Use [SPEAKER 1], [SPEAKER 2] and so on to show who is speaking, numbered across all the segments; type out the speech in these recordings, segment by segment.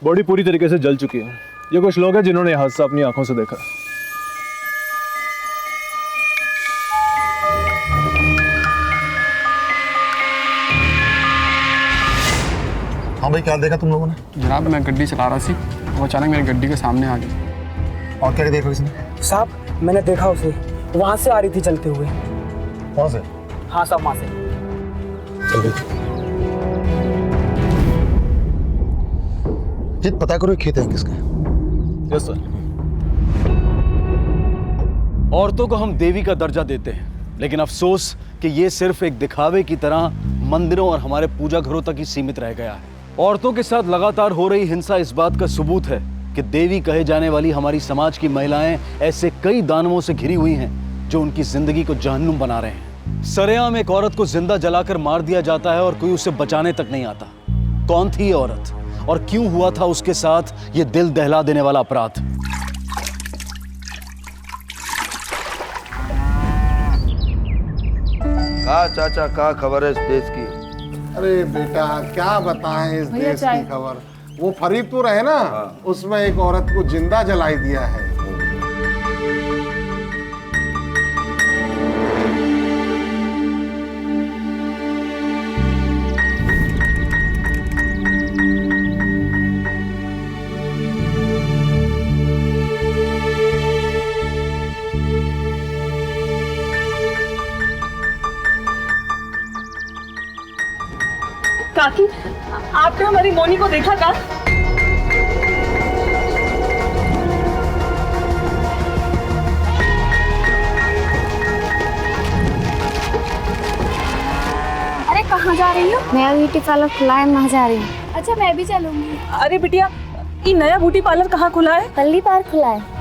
[SPEAKER 1] Body पूरी तरीके से जल चुकी है। ये कुछ लोग हैं जिन्होंने यह हादसा अपनी आंखों से देखा।
[SPEAKER 2] हाँ भाई, क्या देखा तुम लोगों ने?
[SPEAKER 3] जनाब मैं गड्डी चला रहा थी, वो अचानक मेरी गड्डी के सामने आ गई।
[SPEAKER 2] और क्या देखा किसने?
[SPEAKER 4] साहब मैंने देखा उसे, वहां से आ रही थी चलते हुए।
[SPEAKER 2] वहाँ से?
[SPEAKER 4] हाँ साहब, वहां से।
[SPEAKER 2] जीत, पता करो ये खेत है किसका?
[SPEAKER 1] Yes sir.
[SPEAKER 5] औरतों को हम देवी का दर्जा देते हैं, लेकिन अफसोस कि ये सिर्फ एक दिखावे की तरह मंदिरों और हमारे पूजा घरों तक ही सीमित रह गया है। औरतों के साथ लगातार हो रही हिंसा इस बात का सबूत है कि देवी कहे जाने वाली हमारी समाज की महिलाएं ऐसे कई दानवों से घिरी हुई हैं जो उनकी जिंदगी को जहन्नुम बना रहे हैं। सरेआम एक औरत को जिंदा जलाकर मार दिया जाता है और कोई उसे बचाने तक नहीं आता। कौन थी ये औरत और क्यों हुआ था उसके साथ ये दिल दहला देने वाला अपराध?
[SPEAKER 6] का चाचा का खबर है इस देश की?
[SPEAKER 7] अरे बेटा, क्या बताएं इस देश की खबर। वो फरीदपुर है ना, उसमें एक औरत को जिंदा जलाई दिया है।
[SPEAKER 8] काकी, आपने हमारी मोनी को देखा था?
[SPEAKER 9] अरे कहाँ जा रही हो? नया ब्यूटी पार्लर खुला है, वहाँ जा रही हूँ। अच्छा मैं भी चलूंगी।
[SPEAKER 8] अरे बिटिया, ये नया ब्यूटी पार्लर कहाँ खुला है?
[SPEAKER 9] पल्ली पार्क खुला है।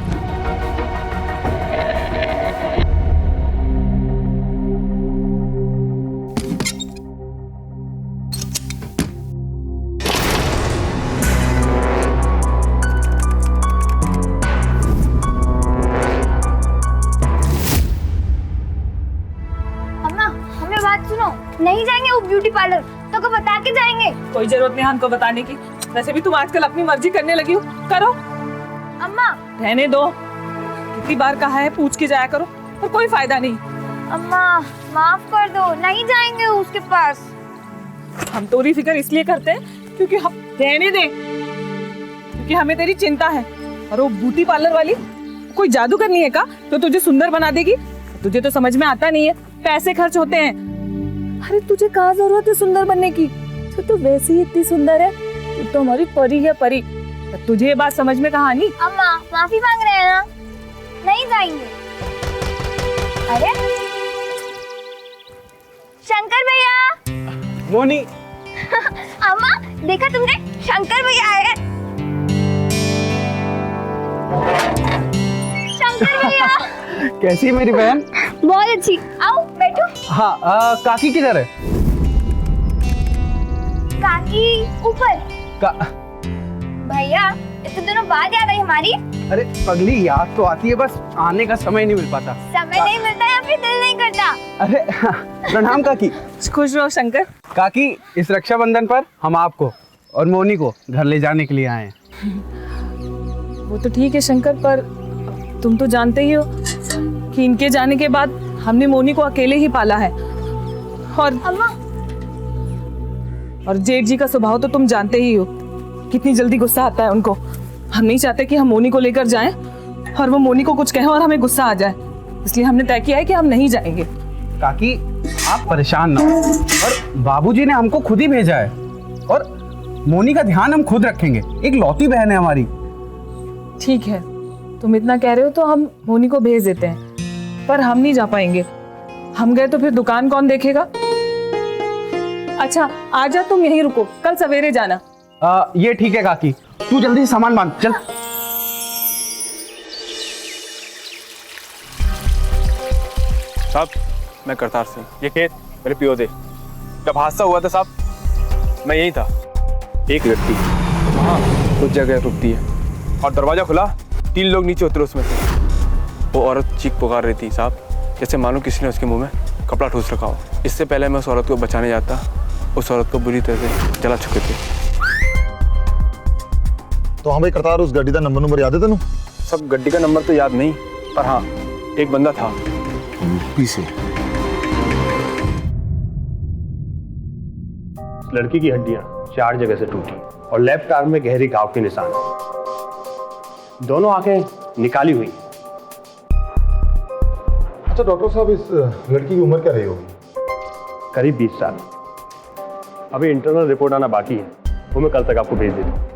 [SPEAKER 9] नहीं जाएंगे वो ब्यूटी पार्लर, तो को बता के जाएंगे।
[SPEAKER 8] कोई जरूरत नहीं हमको बताने की। वैसे भी तुम आजकल अपनी मर्जी करने लगी हो। करो।
[SPEAKER 9] अम्मा
[SPEAKER 8] रहने दो, कितनी बार कहा है पूछ के जाया करो, पर कोई फायदा नहीं।
[SPEAKER 9] अम्मा माफ कर दो, नहीं जाएंगे उसके पास।
[SPEAKER 8] हम तोरी फिक्र इसलिए करते हैं क्योंकि हम रहने दे, क्योंकि हमें तेरी चिंता है। और वो ब्यूटी पार्लर वाली कोई जादू करनी है का तो तुझे सुंदर बना देगी? तुझे तो समझ में आता नहीं है, पैसे खर्च होते हैं। अरे तुझे कहाँ जरूरत है सुंदर बनने की? तू तो वैसे ही इतनी सुंदर है, तू तो हमारी परी है, परी। तुझे ये बात समझ में कहाँ नहीं?
[SPEAKER 9] अम्मा माफी मांग रहे हैं ना, नहीं जाएंगे। अरे शंकर भैया।
[SPEAKER 4] मोनी।
[SPEAKER 9] अम्मा देखा तुमने, शंकर भैया आए हैं। शंकर भैया।
[SPEAKER 4] कैसी है मेरी बहन?
[SPEAKER 9] बहुत अच्छी, आओ बैठो।
[SPEAKER 4] हाँ, काकी किधर है?
[SPEAKER 9] काकी ऊपर। भैया इतने दिनों बाद याद आई हमारी।
[SPEAKER 4] अरे पगली, याद तो आती है, बस आने का समय नहीं मिल पाता।
[SPEAKER 9] समय नहीं मिलता या फिर दिल नहीं करता?
[SPEAKER 4] अरे प्रणाम काकी।
[SPEAKER 8] खुश रहो शंकर।
[SPEAKER 4] काकी, इस रक्षाबंधन पर हम आपको और मोनी को घर ले जाने के लिए आए हैं।
[SPEAKER 8] वो तो ठीक है शंकर, पर तुम तो जानते ही हो कि इनके जाने के बाद हमने मोनी को अकेले ही पाला है। और जेठ जी का स्वभाव तो तुम जानते ही हो, कितनी जल्दी गुस्सा आता है उनको। हम नहीं चाहते कि हम मोनी को लेकर जाएं और वो मोनी को कुछ कहें और हमें गुस्सा आ जाए, इसलिए हमने तय किया है कि हम नहीं जाएंगे।
[SPEAKER 4] काकी आप परेशान ना हो, और बाबूजी ने हमको खुद ही भेजा है, और मोनी का ध्यान हम खुद रखेंगे। एक लौती बहन है हमारी।
[SPEAKER 8] ठीक है, तुम इतना कह रहे हो तो हम मोनी को भेज देते हैं, पर हम नहीं जा पाएंगे। हम गए तो फिर दुकान कौन देखेगा? अच्छा आजा, तुम यहीं रुको, कल सवेरे जाना।
[SPEAKER 4] ये ठीक है काकी, तू जल्दी से सामान बांध चल।
[SPEAKER 3] साहब मैं करतार सिंह, ये खेत मेरे पियो दे। जब हादसा हुआ था साहब, मैं यहीं था। एक व्यक्ति वहाँ उस जगह रुकती है और दरवाजा खुला, 3 लोग नीचे उतरे उसमें से। वो औरत चीख पुकार रही थी साहब, जैसे मानो किसी ने उसके मुंह में कपड़ा ठूस रखा हो। इससे पहले मैं उस औरत को बचाने जाता, उस औरत को बुरी तरह से जला चुके थे।
[SPEAKER 2] तो हाँ भाई करतार उस गड्डी का नंबर याद है तेन?
[SPEAKER 3] सब गड्डी का नंबर तो याद नहीं, पर हाँ एक बंदा था।
[SPEAKER 2] पीछे
[SPEAKER 10] लड़की की हड्डियां 4 जगह से टूटी और लेफ्ट आर्म में गहरी घाव के निशान, दोनों आंखें निकाली हुई।
[SPEAKER 2] अच्छा डॉक्टर साहब, इस लड़की की उम्र क्या रही होगी?
[SPEAKER 10] करीब 20 साल। अभी इंटरनल रिपोर्ट आना बाकी है, वो मैं कल तक आपको भेज देता हूँ।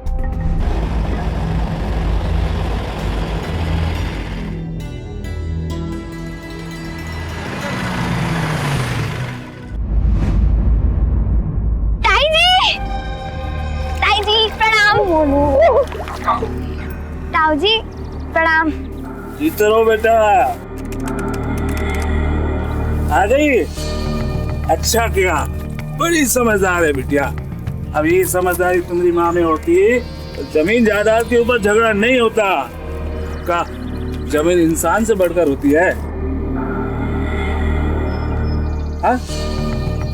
[SPEAKER 9] ताऊ जी प्रणाम।
[SPEAKER 11] जीते रहो बेटा। आ गई? अच्छा किया, बड़ी समझदार है बिटिया। अब ये समझदारी तुम्हारी माँ में होती तो जमीन जायदाद के ऊपर झगड़ा नहीं होता। का जमीन इंसान से बढ़कर होती है। हाँ?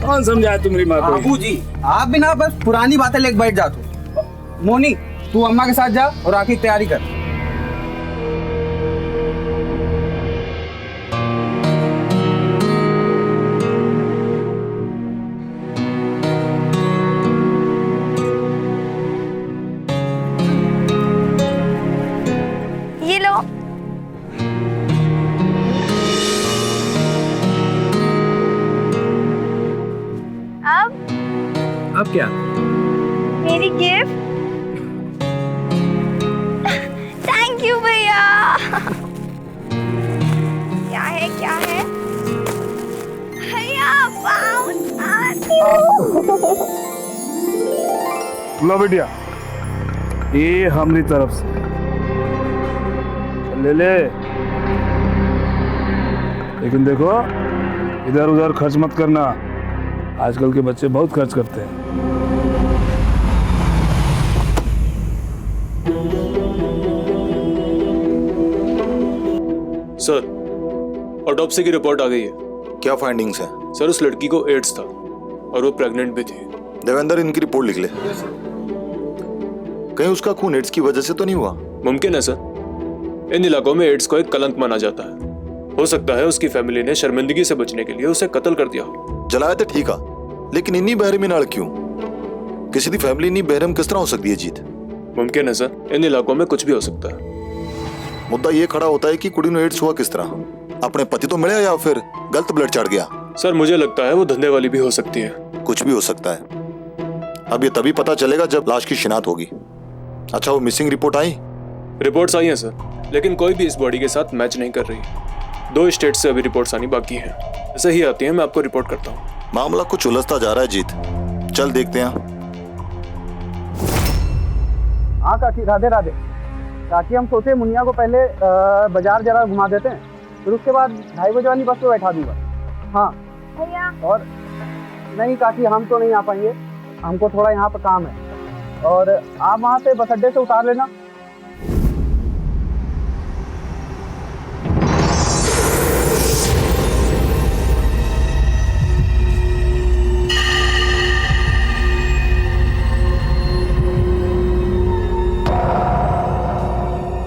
[SPEAKER 11] कौन समझाया तुम्हारी माँ को?
[SPEAKER 4] बाबूजी आप भी ना बस पुरानी बातें लेके बैठ जाते हो। मोनी तू अम्मा के साथ जा और आके तैयारी कर।
[SPEAKER 9] ये लो।
[SPEAKER 3] अब क्या?
[SPEAKER 9] मेरी गिफ्ट। थैंक यू भैया। क्या है क्या है भैया?
[SPEAKER 11] लो बिटिया, ये हमारी तरफ से ले ले। लेकिन देखो इधर उधर खर्च मत करना, आजकल के बच्चे बहुत खर्च करते हैं।
[SPEAKER 3] सर ऑटोप्सी की रिपोर्ट आ गई है।
[SPEAKER 2] क्या फाइंडिंग्स है?
[SPEAKER 3] सर उस लड़की को एड्स था और वो प्रेग्नेंट भी थी।
[SPEAKER 2] देवेंद्र इनकी रिपोर्ट लिख ले। कहीं उसका खून एड्स की वजह से तो नहीं हुआ?
[SPEAKER 3] मुमकिन है सर, इन इलाकों में एड्स को एक कलंक माना जाता है। हो सकता है उसकी फैमिली ने शर्मिंदगी से बचने के लिए उसे कत्ल कर दिया हो।
[SPEAKER 2] जलाया तो ठीक है, लेकिन इन्नी बहरमी नाल क्यों? किसी की फैमिली इन्नी बहरम किस तरह हो सकती है जीत?
[SPEAKER 3] मुमकिन है सर, इन इलाकों में कुछ भी हो सकता है।
[SPEAKER 2] मुद्दा ये खड़ा होता है कि कुड़ी ने एड्स हुआ किस तरह? अपने पति तो मिले या फिर गलत ब्लड चढ़ गया?
[SPEAKER 3] सर मुझे लगता है वो धंधे वाली भी हो सकती है।
[SPEAKER 2] कुछ भी हो सकता है। अब ये तभी पता चलेगा जब लाश की शिनाख्त होगी। अच्छा वो मिसिंग रिपोर्ट आई?
[SPEAKER 3] रिपोर्ट्स आई हैं सर, लेकिन कोई भी इस बॉडी के साथ मैच नहीं कर रही। 2 स्टेट से अभी रिपोर्ट्स आनी बाकी है। ऐसे ही आती है मैं आपको रिपोर्ट करता हूँ।
[SPEAKER 2] मामला कुछ उलझता जा रहा है जीत, चल देखते हैं।
[SPEAKER 4] हाँ काकी, राधे राधे। काकी हम सोचे मुनिया को पहले बाजार जरा घुमा देते हैं, फिर उसके बाद 2:30 बजे वाली बस पे बैठा दूंगा। हाँ
[SPEAKER 9] भैया।
[SPEAKER 4] और नहीं काकी हम तो नहीं आ पाएंगे, हमको थोड़ा यहाँ पर काम है, और आप वहाँ से बस अड्डे से उतार लेना।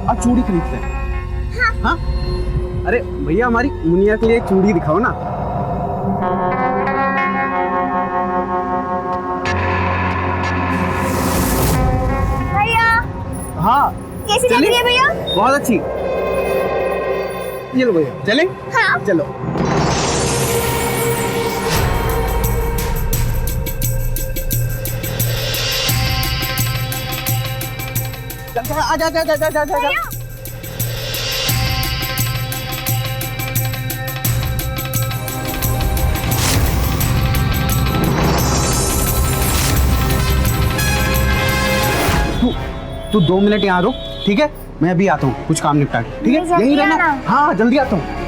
[SPEAKER 4] आप चूड़ी खरीदते हैं? हाँ? अरे भैया हमारी मुनिया के लिए एक चूड़ी दिखाओ ना।
[SPEAKER 9] भैया
[SPEAKER 4] हाँ
[SPEAKER 9] कैसी लग रही है भैया?
[SPEAKER 4] बहुत अच्छी। ये लो भैया, चलें?
[SPEAKER 9] हाँ
[SPEAKER 4] चलो। आजा आजा आजा आजा आजा। तू 2 मिनट यहाँ रुक, ठीक है? मैं अभी आता हूँ कुछ काम निपटा के, ठीक है? यहीं रहना। हाँ जल्दी आता हूँ।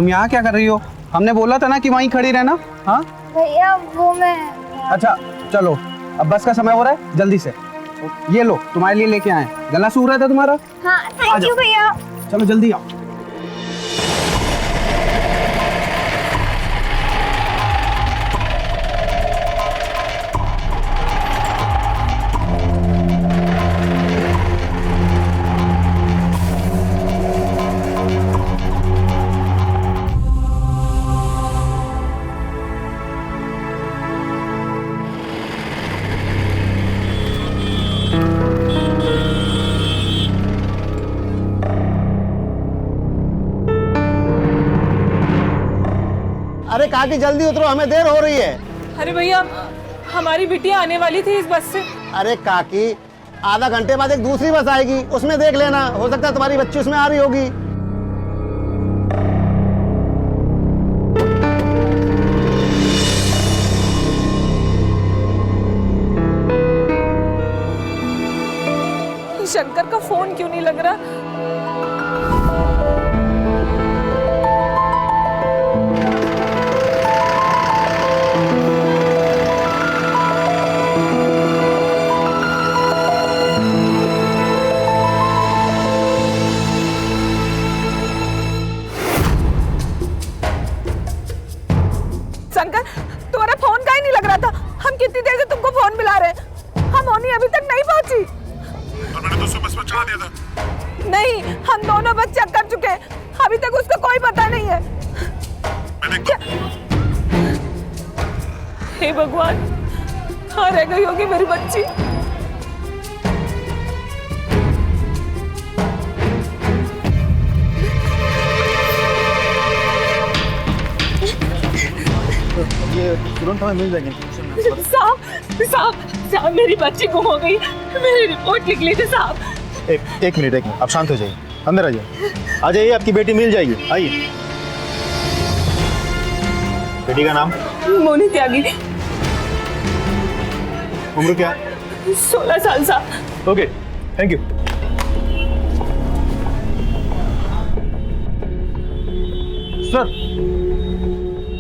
[SPEAKER 4] तुम यहाँ क्या कर रही हो? हमने बोला था ना कि वहीं खड़ी रहना। हाँ
[SPEAKER 9] भैया वो मैं
[SPEAKER 4] अच्छा चलो, अब बस का समय हो रहा है, जल्दी से। ये लो, तुम्हारे लिए लेके आए। गला सूख रहा था तुम्हारा?
[SPEAKER 9] हाँ थैंक यू भैया।
[SPEAKER 4] चलो जल्दी आओ।
[SPEAKER 6] अरे काकी जल्दी उतरो, हमें देर हो रही है।
[SPEAKER 8] अरे भैया हमारी बिटिया आने वाली थी इस बस से।
[SPEAKER 6] अरे काकी आधा घंटे बाद एक दूसरी बस आएगी, उसमें देख लेना, हो सकता है तुम्हारी बच्ची उसमें आ रही होगी।
[SPEAKER 8] शंकर का फोन क्यों नहीं लग रहा? शंकर तुम्हारा फोन का ही नहीं लग रहा था। हम कितनी देर से तुमको फोन मिला रहे हैं। हम मोनी अभी तक नहीं पहुंची।
[SPEAKER 2] और मैंने तो सुबह बस में चढ़ा दिया था।
[SPEAKER 8] नहीं, हम दोनों बस चेक कर चुके हैं, अभी तक उसका कोई पता नहीं है। क्या? हे भगवान, कहाँ रह गई होगी मेरी बच्ची?
[SPEAKER 6] ये तुरंत हमें मिल जाएंगे।
[SPEAKER 8] साहब मेरी बच्ची गुम हो गई। मेरी रिपोर्ट लिख लीजिए साहब।
[SPEAKER 6] एक मिनट आप शांत हो जाइए, अंदर आ जाइए, आपकी बेटी मिल जाएगी। आइए। बेटी का नाम?
[SPEAKER 8] मोनी त्यागी।
[SPEAKER 6] उम्र क्या?
[SPEAKER 8] 16 साल साहब।
[SPEAKER 1] Okay, thank you. सर,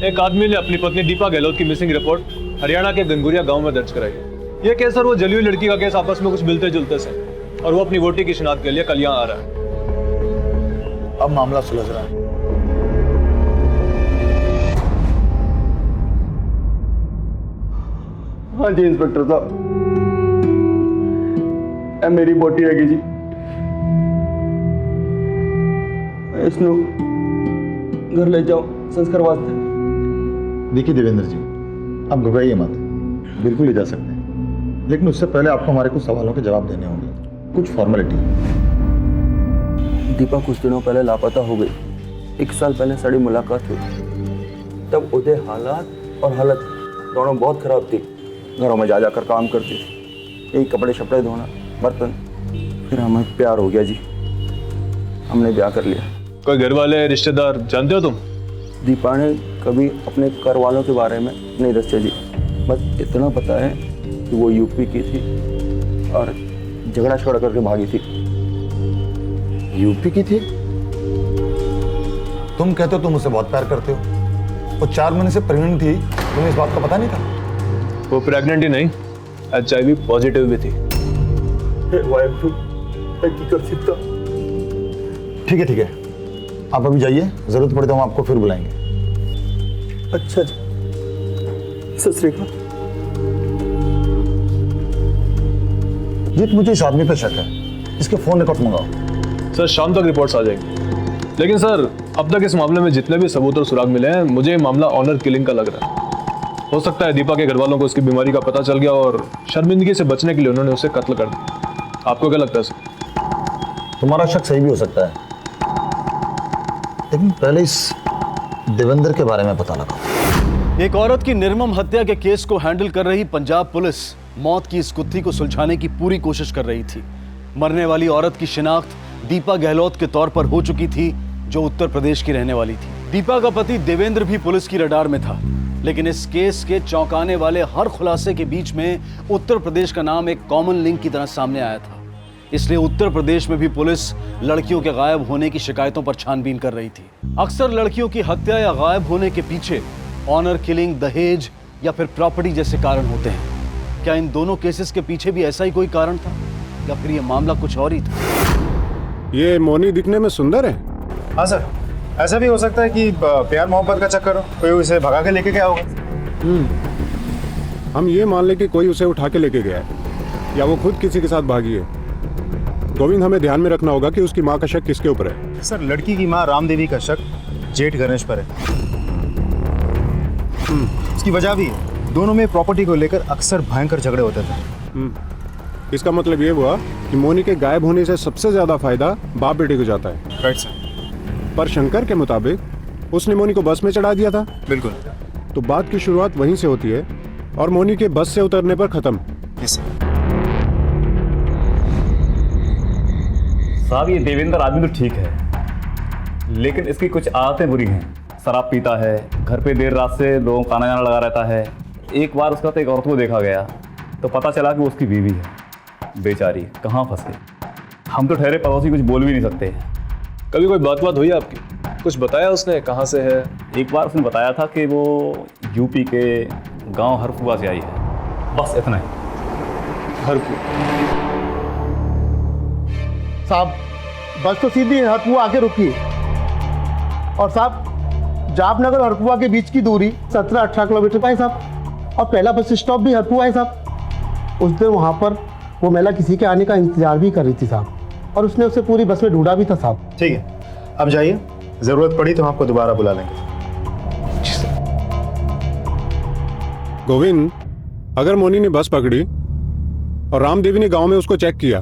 [SPEAKER 1] एक आदमी ने अपनी पत्नी दीपा गहलोत की मिसिंग रिपोर्ट हरियाणा के गंगुरिया गांव में दर्ज कराई है। ये केस सर वो जली हुई लड़की का केस आपस में कुछ मिलते जुलते से, और वो अपनी वोटी की शिनाख्त के लिए कल यहाँ आ रहा है।
[SPEAKER 2] अब मामला सुलझ रहा है।
[SPEAKER 6] हाँ जी इंस्पेक्टर साहब, मेरी बोटी हैगी जी। इसनु घर ले जाओ संस्कार वास्ते।
[SPEAKER 2] देखिए देवेंद्र जी, आप घबराइए मत, बिल्कुल ले जा सकते हैं, लेकिन उससे पहले आपको हमारे कुछ सवालों के जवाब देने होंगे, कुछ फॉर्मेलिटी।
[SPEAKER 6] दीपा कुछ दिनों पहले लापता हो गई। 1 साल पहले साड़ी मुलाकात हुई, तब उदय हालात और हालत दोनों बहुत खराब थी। घरों में जा जाकर काम करती थी, यही कपड़े शपड़े धोना, बर्तन। फिर हमें प्यार हो गया जी, हमने ब्याह कर लिया।
[SPEAKER 1] कोई घर वाले रिश्तेदार जानते हो तुम?
[SPEAKER 6] दीपा ने कभी अपने घर वालों के बारे में नहीं दस्या जी, बस इतना पता है कि वो यूपी की थी और झगड़ा छोड़ करके भागी थी।
[SPEAKER 2] यूपी की थी? तुम कहते हो तुम उसे बहुत प्यार करते हो, वो 4 महीने से प्रेग्नेंट थी, तुम्हें इस बात का पता नहीं था?
[SPEAKER 1] वो प्रेग्नेंट ही नहीं, HIV पॉजिटिव भी थी।
[SPEAKER 2] ठीक है, आप अभी जाइए, जरूरत पड़े तो हम आपको फिर बुलाएंगे।
[SPEAKER 6] अच्छा जी, सत श्री अकाल।
[SPEAKER 2] जीत, मुझे इस आदमी पर शक है, इसके फोन रिकॉर्ड मंगाओ।
[SPEAKER 1] सर शाम तक रिपोर्ट्स आ जाएंगी, लेकिन सर अब तक इस मामले में जितने भी सबूत और सुराग मिले हैं, मुझे ये मामला ऑनर किलिंग का लग रहा है। हो सकता है दीपा के घर वालों को उसकी बीमारी का पता चल गया और शर्मिंदगी से बचने के लिए उन्होंने उसे कत्ल कर दिया। आपको क्या लगता है सर?
[SPEAKER 2] तुम्हारा शक सही भी हो सकता है, लेकिन पहले इस देवेंद्र के बारे में पता लगाओ।
[SPEAKER 5] एक औरत की निर्मम हत्या के केस को हैंडल कर रही पंजाब पुलिस मौत की इस गुत्थी को सुलझाने की पूरी कोशिश कर रही थी। मरने वाली औरत की शिनाख्त दीपा गहलोत के तौर पर हो चुकी थी, जो उत्तर प्रदेश की रहने वाली थी। दीपा का पति देवेंद्र भी पुलिस की रडार में था, लेकिन इस केस के चौंकाने वाले हर खुलासे के बीच में उत्तर प्रदेश का नाम एक कॉमन लिंक की तरह सामने आया था। इसलिए उत्तर प्रदेश में भी पुलिस लड़कियों के गायब होने की शिकायतों पर छानबीन कर रही थी। अक्सर लड़कियों की हत्या या गायब होने के पीछे ऑनर किलिंग, दहेज या फिर प्रॉपर्टी जैसे कारण होते हैं। क्या इन दोनों केसेस के पीछे भी ऐसा ही कोई कारण था या फिर ये मामला कुछ और ही था?
[SPEAKER 10] ये मोनी दिखने में सुंदर है।
[SPEAKER 12] हाँ सर, ऐसा भी हो सकता है कि प्यार मोहब्बत का चक्कर हो, कोई उसे भगा के लेके गया होगा।
[SPEAKER 10] हम ये मान लें कि कोई उसे उठा के लेके गया है या वो खुद किसी के साथ भागी है। गोविंद, हमें ध्यान में रखना होगा कि उसकी माँ का शक किसके ऊपर है।
[SPEAKER 12] सर, लड़की की माँ रामदेवी का शक जेठ गणेश पर है। उसकी वजह भी है, दोनों में प्रॉपर्टी को लेकर अक्सर भयंकर झगड़े होते थे।
[SPEAKER 10] इसका मतलब ये हुआ कि मोनी के गायब होने से सबसे ज्यादा फायदा बाप बेटे को जाता है।
[SPEAKER 12] Right sir.
[SPEAKER 10] पर शंकर के मुताबिक उसने मोनी को बस में चढ़ा दिया था।
[SPEAKER 12] बिल्कुल।
[SPEAKER 10] तो बात की शुरुआत वहीं से होती है और मोनी के बस से उतरने पर खत्म।
[SPEAKER 12] Yes sir.
[SPEAKER 13] साहब, ये देवेंद्र आदमी तो ठीक है, लेकिन इसकी कुछ आदतें बुरी हैं। शराब पीता है, घर पे देर रात से लोगों का आना जाना लगा रहता है। एक बार उसका तो एक औरत को देखा गया तो पता चला कि वो उसकी बीवी है। बेचारी कहाँ फंस गई। हम तो ठहरे पड़ोसी कुछ बोल भी नहीं सकते।
[SPEAKER 1] कभी कोई बात हुई आपकी? कुछ बताया उसने कहाँ से है?
[SPEAKER 13] एक बार उसने बताया था कि वो यूपी के गांव हरफुआ से आई है, बस इतना ही।
[SPEAKER 1] हरफुआ?
[SPEAKER 14] साहब, बस तो सीधी हरफुआ आके रुकी और साहब जापनगर और हरफुआ के बीच की दूरी 17-18 किलोमीटर का है साहब, और पहला बस स्टॉप भी हरफुआ है साहब। उस दिन वहाँ पर वो महिला किसी के आने का इंतजार भी कर रही थी साहब, और उसने उसे पूरी बस में ढूंढा भी था साहब।
[SPEAKER 12] ठीक है, अब जाइए, जरूरत पड़ी तो हम आपको दोबारा बुला लेंगे।
[SPEAKER 10] गोविंद, अगर मोनी ने बस पकड़ी और रामदेवी ने गांव में उसको चेक किया,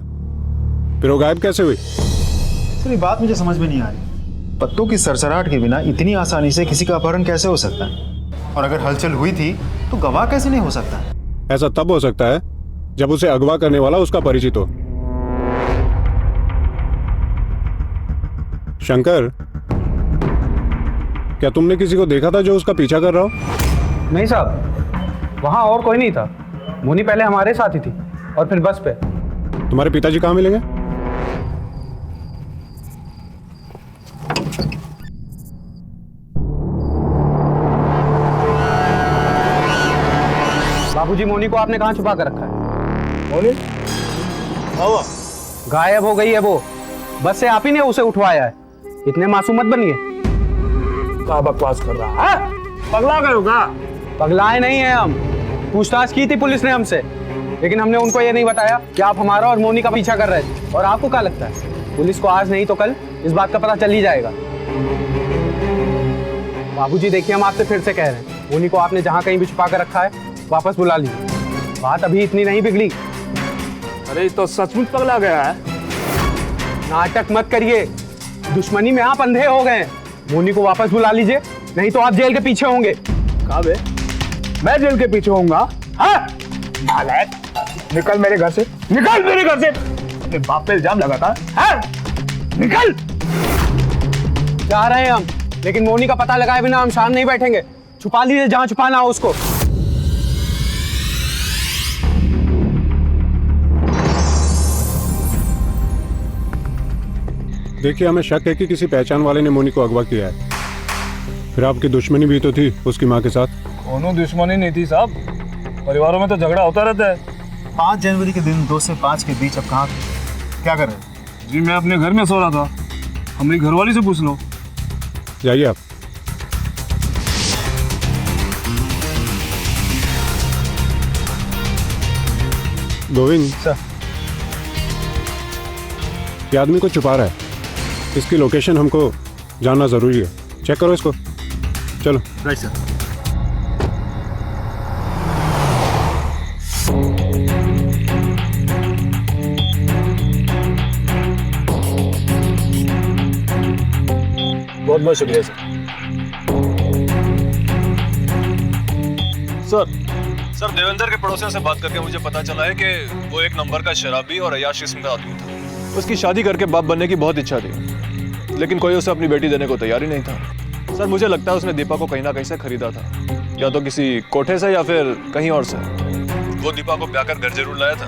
[SPEAKER 10] फिर वो गायब कैसे हुई?
[SPEAKER 12] सर, ये बात मुझे समझ में नहीं आ रही। पत्तों की सरसराहट के बिना इतनी आसानी से किसी का अपहरण कैसे हो सकता है? और अगर हलचल हुई थी तो गवाह कैसे नहीं हो सकता?
[SPEAKER 10] ऐसा तब हो सकता है जब उसे अगवा करने वाला उसका परिचित हो। शंकर, क्या तुमने किसी को देखा था जो उसका पीछा कर रहा हो?
[SPEAKER 4] नहीं साहब, वहाँ और कोई नहीं था। मोनी पहले हमारे साथ ही थी और फिर बस पे।
[SPEAKER 10] तुम्हारे पिताजी कहाँ मिलेंगे?
[SPEAKER 4] बाबूजी, मोनी को आपने कहाँ छुपा कर रखा है?
[SPEAKER 11] मोनी?
[SPEAKER 4] गायब हो गई है वो। बस से आप ही ने उसे उठवाया है। इतने मासूम मत बनिए।
[SPEAKER 11] क्या बकवास कर रहा है? पगला गए हो क्या?
[SPEAKER 4] पगलाए नहीं है हम। पूछताछ की थी पुलिस ने हमसे, लेकिन हमने उनको ये नहीं बताया कि आप हमारा और मोनी का पीछा कर रहे थे। और आपको क्या लगता है, पुलिस को आज नहीं तो कल इस बात का पता चल ही जाएगा। बाबूजी देखिए, हम आपसे फिर से कह रहे हैं, मोनी को आपने जहाँ कहीं भी छुपा कर रखा है वापस बुला लीजिए। बात अभी इतनी नहीं बिगड़ी।
[SPEAKER 11] अरे तो सचमुच पगला गया है।
[SPEAKER 4] नाटक मत करिए, दुश्मनी में आप अंधे हो गए। मोनी को वापस बुला लीजिए, नहीं तो आप जेल के पीछे होंगे।
[SPEAKER 11] कहा बे? मैं जेल के पीछे होऊंगा? हाँ? नालायक, निकल मेरे घर से, निकल मेरे घर से। अपने बाप पे इल्जाम लगाता है? निकल।
[SPEAKER 4] जा रहे हैं हम, लेकिन मोनी का पता लगाए बिना हम शांत नहीं बैठेंगे। छुपा लीजिए जहां छुपाना हो उसको।
[SPEAKER 10] देखिए, हमें शक है कि किसी पहचान वाले ने मोनी को अगवा किया है। फिर आपकी दुश्मनी भी तो थी उसकी माँ के साथ।
[SPEAKER 11] कोनो दुश्मनी नहीं थी साहब, परिवारों में तो झगड़ा होता रहता है।
[SPEAKER 12] 5 जनवरी के दिन 2 से 5 के बीच अब कहाँ क्या कर रहे हैं?
[SPEAKER 11] जी मैं अपने घर में सो रहा था, हमारी घरवाली से पूछ लो।
[SPEAKER 10] जाइए आप। गोविंद
[SPEAKER 12] सर,
[SPEAKER 10] ये आदमी को छुपा रहा है, इसकी लोकेशन हमको जानना जरूरी है। चेक करो इसको। चलो।
[SPEAKER 12] Right sir.
[SPEAKER 1] बहुत बहुत शुक्रिया सर। सर, देवेंद्र के पड़ोसियों से बात करके मुझे पता चला है कि वो एक नंबर का शराबी और अय्याश किस्म का आदमी था। उसकी शादी करके बाप बनने की बहुत इच्छा थी, लेकिन कोई उसे अपनी बेटी देने को तैयार ही नहीं था। सर, मुझे लगता है उसने दीपा को कहीं ना कहीं से खरीदा था, या तो किसी कोठे से या फिर कहीं और से। वो दीपा को ब्याह कर घर जरूर लाया था,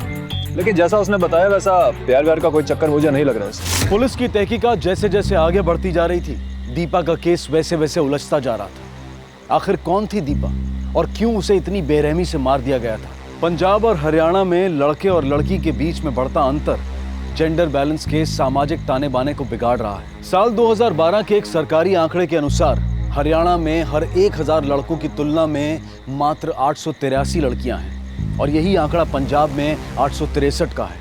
[SPEAKER 1] लेकिन जैसा उसने बताया वैसा प्यार व्यार का कोई चक्कर मुझे नहीं लग रहा है।
[SPEAKER 5] पुलिस की तहकीकात जैसे जैसे आगे बढ़ती जा रही थी, दीपा का केस वैसे वैसे उलझता जा रहा था। आखिर कौन थी दीपा और क्यों उसे इतनी बेरहमी से मार दिया गया था? पंजाब और हरियाणा में लड़के और लड़की के बीच में बढ़ता अंतर जेंडर बैलेंस के सामाजिक ताने बाने को बिगाड़ रहा है। साल 2012 के एक सरकारी आंकड़े के अनुसार हरियाणा में हर 1000 लड़कों की तुलना में मात्र 883 लड़कियां हैं और यही आंकड़ा पंजाब में 863 का है।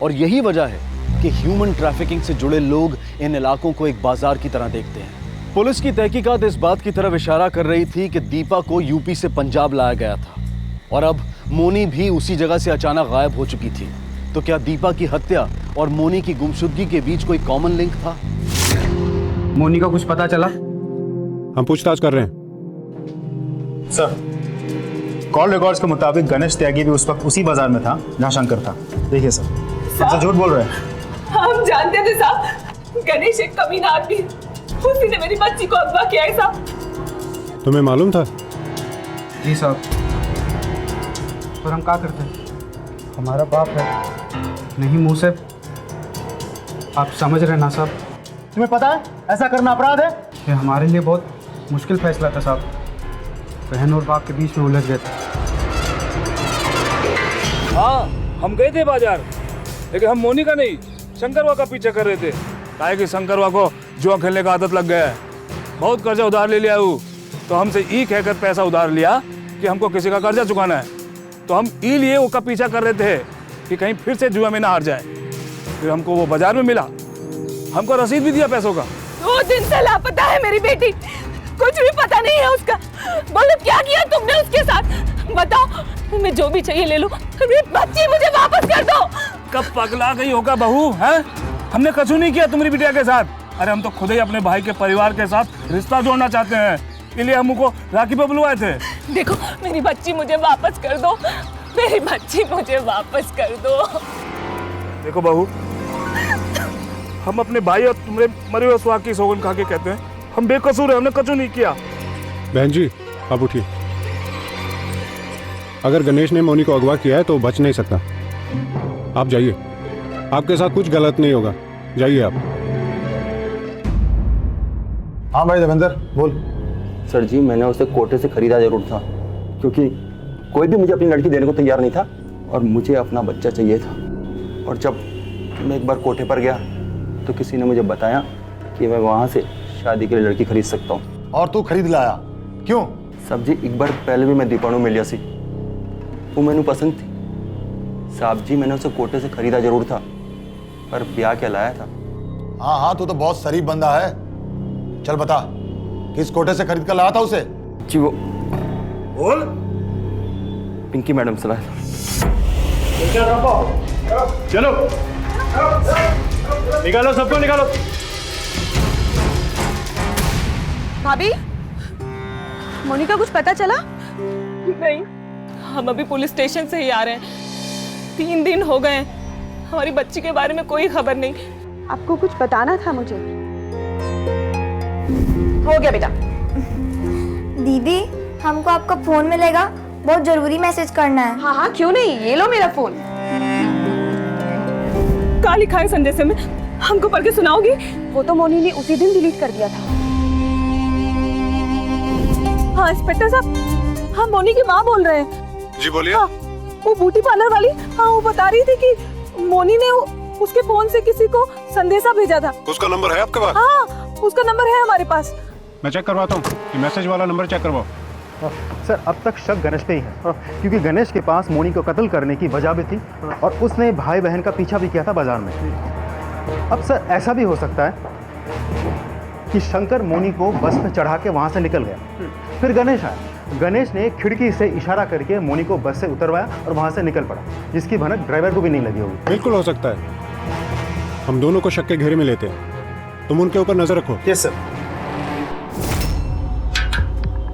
[SPEAKER 5] और यही वजह है कि ह्यूमन ट्रैफिकिंग से जुड़े लोग इन इलाकों को एक बाजार की तरह देखते हैं। पुलिस की तहकीकात इस बात की तरफ इशारा कर रही थी कि दीपा को यूपी से पंजाब लाया गया था और अब मोनी भी उसी जगह से अचानक गायब हो चुकी थी। तो क्या दीपा की हत्या और मोनी की गुमशुदगी के बीच कोई कॉमन लिंक था?
[SPEAKER 4] मोनी का कुछ पता चला?
[SPEAKER 12] हम पूछताछ कर रहे हैं सर। कॉल रिकॉर्ड्स के मुताबिक गणेश त्यागी भी उस वक्त उसी बाजार में था जहां शंकर था। देखिए सर, हमसे झूठ बोल रहे हैं।
[SPEAKER 8] हम जानते थे साहब, गणेश एक कमीना आदमी, उसी ने मेरी बच्ची को अगवा किया है साहब।
[SPEAKER 12] तुम्हें मालूम था?
[SPEAKER 4] जी साहब, पर हम क्या करते हैं, हमारा बाप है, नहीं मुंह से। आप समझ रहे ना साहब?
[SPEAKER 14] तुम्हें पता है ऐसा करना अपराध है?
[SPEAKER 4] ये हमारे लिए बहुत मुश्किल फैसला था साहब। बहन और बाप के बीच में उलझ गए थे।
[SPEAKER 11] हाँ, हम गए थे बाजार, लेकिन हम मोनी का नहीं शंकरवा का पीछा कर रहे थे। काहे कि शंकरवा को जुआ खेलने का आदत लग गया है। बहुत कर्जा उधार ले लिया हूँ, तो हमसे ई कहकर पैसा उधार लिया कि हमको किसी का कर्जा चुकाना है। तो हम ई लिए वो का पीछा कर रहे थे कि कहीं फिर से जुआ में ना हार जाए। फिर हमको वो बाजार में मिला, हमको रसीद भी दिया पैसों का।
[SPEAKER 8] 2 दिन से लापता है मेरी बेटी, कुछ भी पता नहीं है उसका। बोलो क्या किया तुमने उसके साथ? बताओ, तुम्हें जो भी चाहिए ले लो, मेरी बच्ची मुझे वापस कर दो।
[SPEAKER 11] कब पगला गई होगा बहू है? हमने कछु नहीं किया तुम्हारी बिटिया के साथ। अरे हम तो खुद ही अपने भाई के परिवार के साथ रिश्ता जोड़ना चाहते हैं, इसलिए हम उनको राखी पे बुलवाए थे।
[SPEAKER 8] देखो मेरी बच्ची मुझे वापस कर दो, मेरी बच्ची मुझे वापस कर दो।
[SPEAKER 11] देखो बहू, हम अपने भाई और तुम्हारे मरे हुए सुहाग की सौगंध खा के कहते हैं हम बेकसूर है, हमने कछु नहीं किया।
[SPEAKER 12] बहन जी आप उठिए। अगर गणेश ने मोनी को अगवा किया है तो बच नहीं सकता। आप जाइए, आपके साथ कुछ गलत नहीं होगा, जाइए आप।
[SPEAKER 2] हाँ भाई देवेंद्र बोल।
[SPEAKER 6] सर जी, मैंने उसे कोटे से खरीदा जरूर था, क्योंकि कोई भी मुझे अपनी लड़की देने को तैयार नहीं था और मुझे अपना बच्चा चाहिए था। और जब मैं एक बार कोटे पर गया तो किसी ने मुझे बताया कि मैं वहाँ से शादी के लिए लड़की खरीद सकता हूँ।
[SPEAKER 2] और तू खरीद लाया क्यों?
[SPEAKER 6] साहब जी, एक बार पहले भी मैं दीपाणु मिलिया सी, वो मैंने पसंद थी। साहब जी, मैंने उसे कोटे से खरीदा जरूर था, पर ब्याह क्या लाया था।
[SPEAKER 2] हाँ हाँ, तू तो बहुत शरीफ बंदा है। चल बता, किस कोटे से खरीद कर लाया था उसे?
[SPEAKER 6] जी वो
[SPEAKER 11] बोल।
[SPEAKER 6] पिंकी मैडम से लाया।
[SPEAKER 12] चलो निकालो, सबको निकालो।
[SPEAKER 8] भाभी, मोनी का कुछ पता चला? नहीं, हम अभी पुलिस स्टेशन से ही आ रहे हैं। 3 दिन हो गए, हमारी बच्ची के बारे में कोई खबर नहीं।
[SPEAKER 9] आपको कुछ बताना था मुझे।
[SPEAKER 8] हो गया बेटा।
[SPEAKER 9] दीदी, हमको आपका फोन मिलेगा, बहुत जरूरी मैसेज करना है।
[SPEAKER 8] हाँ हाँ, क्यों नहीं, ये लो मेरा फोन। क्या लिखा है संदेश में, हमको पढ़ के सुनाओगी?
[SPEAKER 9] वो तो मोनी ने उसी दिन डिलीट कर दिया था।
[SPEAKER 8] हाँ इंस्पेक्टर साहब, हम मोनी की माँ बोल रहे हैं।
[SPEAKER 12] जी बोलिए।
[SPEAKER 8] हाँ, वो ब्यूटी पार्लर वाली, हाँ वो बता रही थी कि मोनी ने उसके फोन से किसी को संदेशा भेजा था।
[SPEAKER 12] उसका नंबर है आपके पास?
[SPEAKER 8] हाँ, उसका नंबर है हमारे पास।
[SPEAKER 12] मैं चेक करवाता हूँ, ये मैसेज वाला नंबर चेक करवाओ।
[SPEAKER 14] सर, अब तक शक गणेश पे ही है, क्योंकि गणेश के पास मोनी को कत्ल करने की वजह भी थी और उसने भाई बहन का पीछा भी किया था बाजार में। अब सर, ऐसा भी हो सकता है कि शंकर मोनी को बस में चढ़ा के वहाँ से निकल गया, फिर गणेश आया। गणेश ने खिड़की से इशारा करके मोनी को बस से उतरवाया और वहाँ से निकल पड़ा, जिसकी भनक ड्राइवर को भी नहीं लगी होगी।
[SPEAKER 12] बिल्कुल हो सकता है। हम दोनों को शक के घेरे में लेते हैं, तुम उनके ऊपर नजर रखो।
[SPEAKER 14] Yes sir.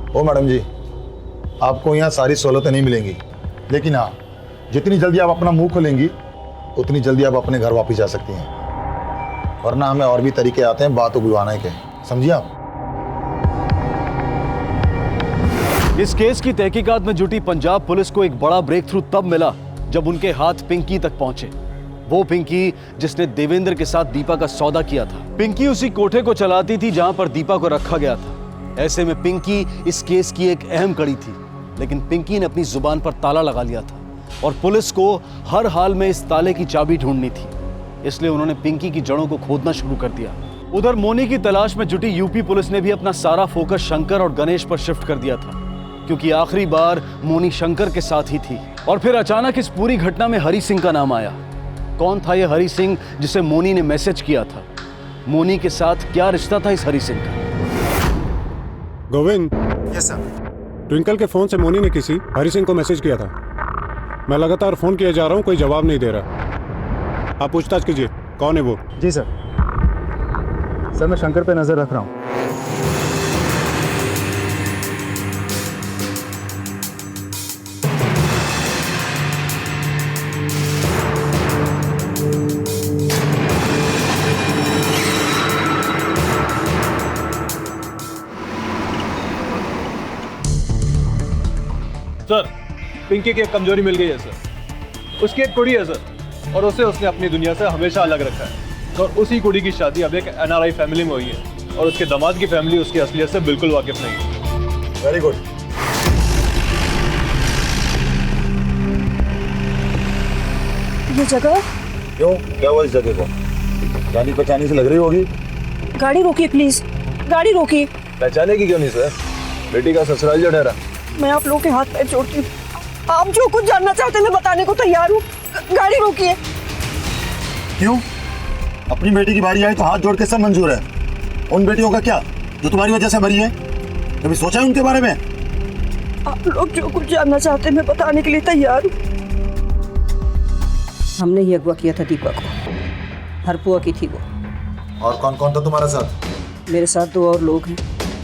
[SPEAKER 2] ओ मैडम जी, आपको यहाँ सारी सहूलतें नहीं मिलेंगी, लेकिन हाँ, जितनी जल्दी आप अपना मुंह खोलेंगी उतनी जल्दी आप अपने घर वापस जा सकती हैं, वरना हमें और भी तरीके आते हैं बात उगलवाने के, समझिए आप।
[SPEAKER 5] इस केस की तहकीकात में जुटी पंजाब पुलिस को एक बड़ा ब्रेक थ्रू तब मिला जब उनके हाथ पिंकी तक पहुंचे। वो पिंकी जिसने देवेंद्र के साथ दीपा का सौदा किया था। पिंकी उसी कोठे को चलाती थी जहां पर दीपा को रखा गया था। ऐसे में पिंकी इस केस की एक अहम कड़ी थी, लेकिन पिंकी ने अपनी जुबान पर ताला लगा लिया था और पुलिस को हर हाल में इस ताले की चाबी ढूंढनी थी। इसलिए उन्होंने पिंकी की जड़ों को खोदना शुरू कर दिया। उधर मोनी की तलाश में जुटी यूपी पुलिस ने भी अपना सारा फोकस शंकर और गणेश पर शिफ्ट कर दिया था, क्योंकि आखिरी बार मोनी शंकर के साथ ही थी। और फिर अचानक इस पूरी घटना में हरी सिंह का नाम आया। कौन था यह हरी सिंह जिसे मोनी ने मैसेज किया था? मोनी के साथ क्या रिश्ता था इस हरी सिंह का?
[SPEAKER 12] गोविंद।
[SPEAKER 14] Yes sir.
[SPEAKER 12] ट्विंकल के फोन से मोनी ने किसी हरी सिंह को मैसेज किया था। मैं लगातार फोन किए जा रहा हूँ, कोई जवाब नहीं दे रहा। आप पूछताछ कीजिए, कौन है वो?
[SPEAKER 14] जी सर। सर मैं शंकर पे नजर रख रहा हूँ।
[SPEAKER 1] सर, पिंकी की एक कमजोरी मिल गई है सर। उसकी एक कुड़ी है सर, और उसे उसने अपनी दुनिया से हमेशा अलग रखा है। और उसी कुड़ी की शादी अब एक NRI फैमिली में हुई है, और उसके दामाद की फैमिली उसकी असलियत से बिल्कुल वाकिफ नहीं है।
[SPEAKER 2] Very good.
[SPEAKER 8] ये जगह
[SPEAKER 2] क्यों, क्या हुआ इस जगह को? जानी पहचानी से लग रही होगी।
[SPEAKER 8] गाड़ी रोकिए प्लीज, गाड़ी रोकिए।
[SPEAKER 1] पहचाने की क्यों नहीं सर? बेटी का ससुराल जो ठहरा।
[SPEAKER 8] मैं आप लोगों के हाथ पैर जोड़ती हूँ, आप जो कुछ जानना चाहते हैं मैं बताने को तैयार हूँ। गाड़ी रोकिए।
[SPEAKER 2] क्यों? अपनी बेटी की बारी आई तो हाथ जोड़ के सब मंजूर है। उन बेटियों का क्या जो तुम्हारी वजह से मरी है? कभी सोचा है उनके बारे में?
[SPEAKER 8] आप लोग जो कुछ जानना चाहते हैं मैं बताने के लिए तैयार हूँ। हमने ही अगवा किया था दीपा को, हरपुआ की थी वो।
[SPEAKER 2] और कौन कौन था तुम्हारे साथ?
[SPEAKER 8] मेरे साथ 2 और लोग हैं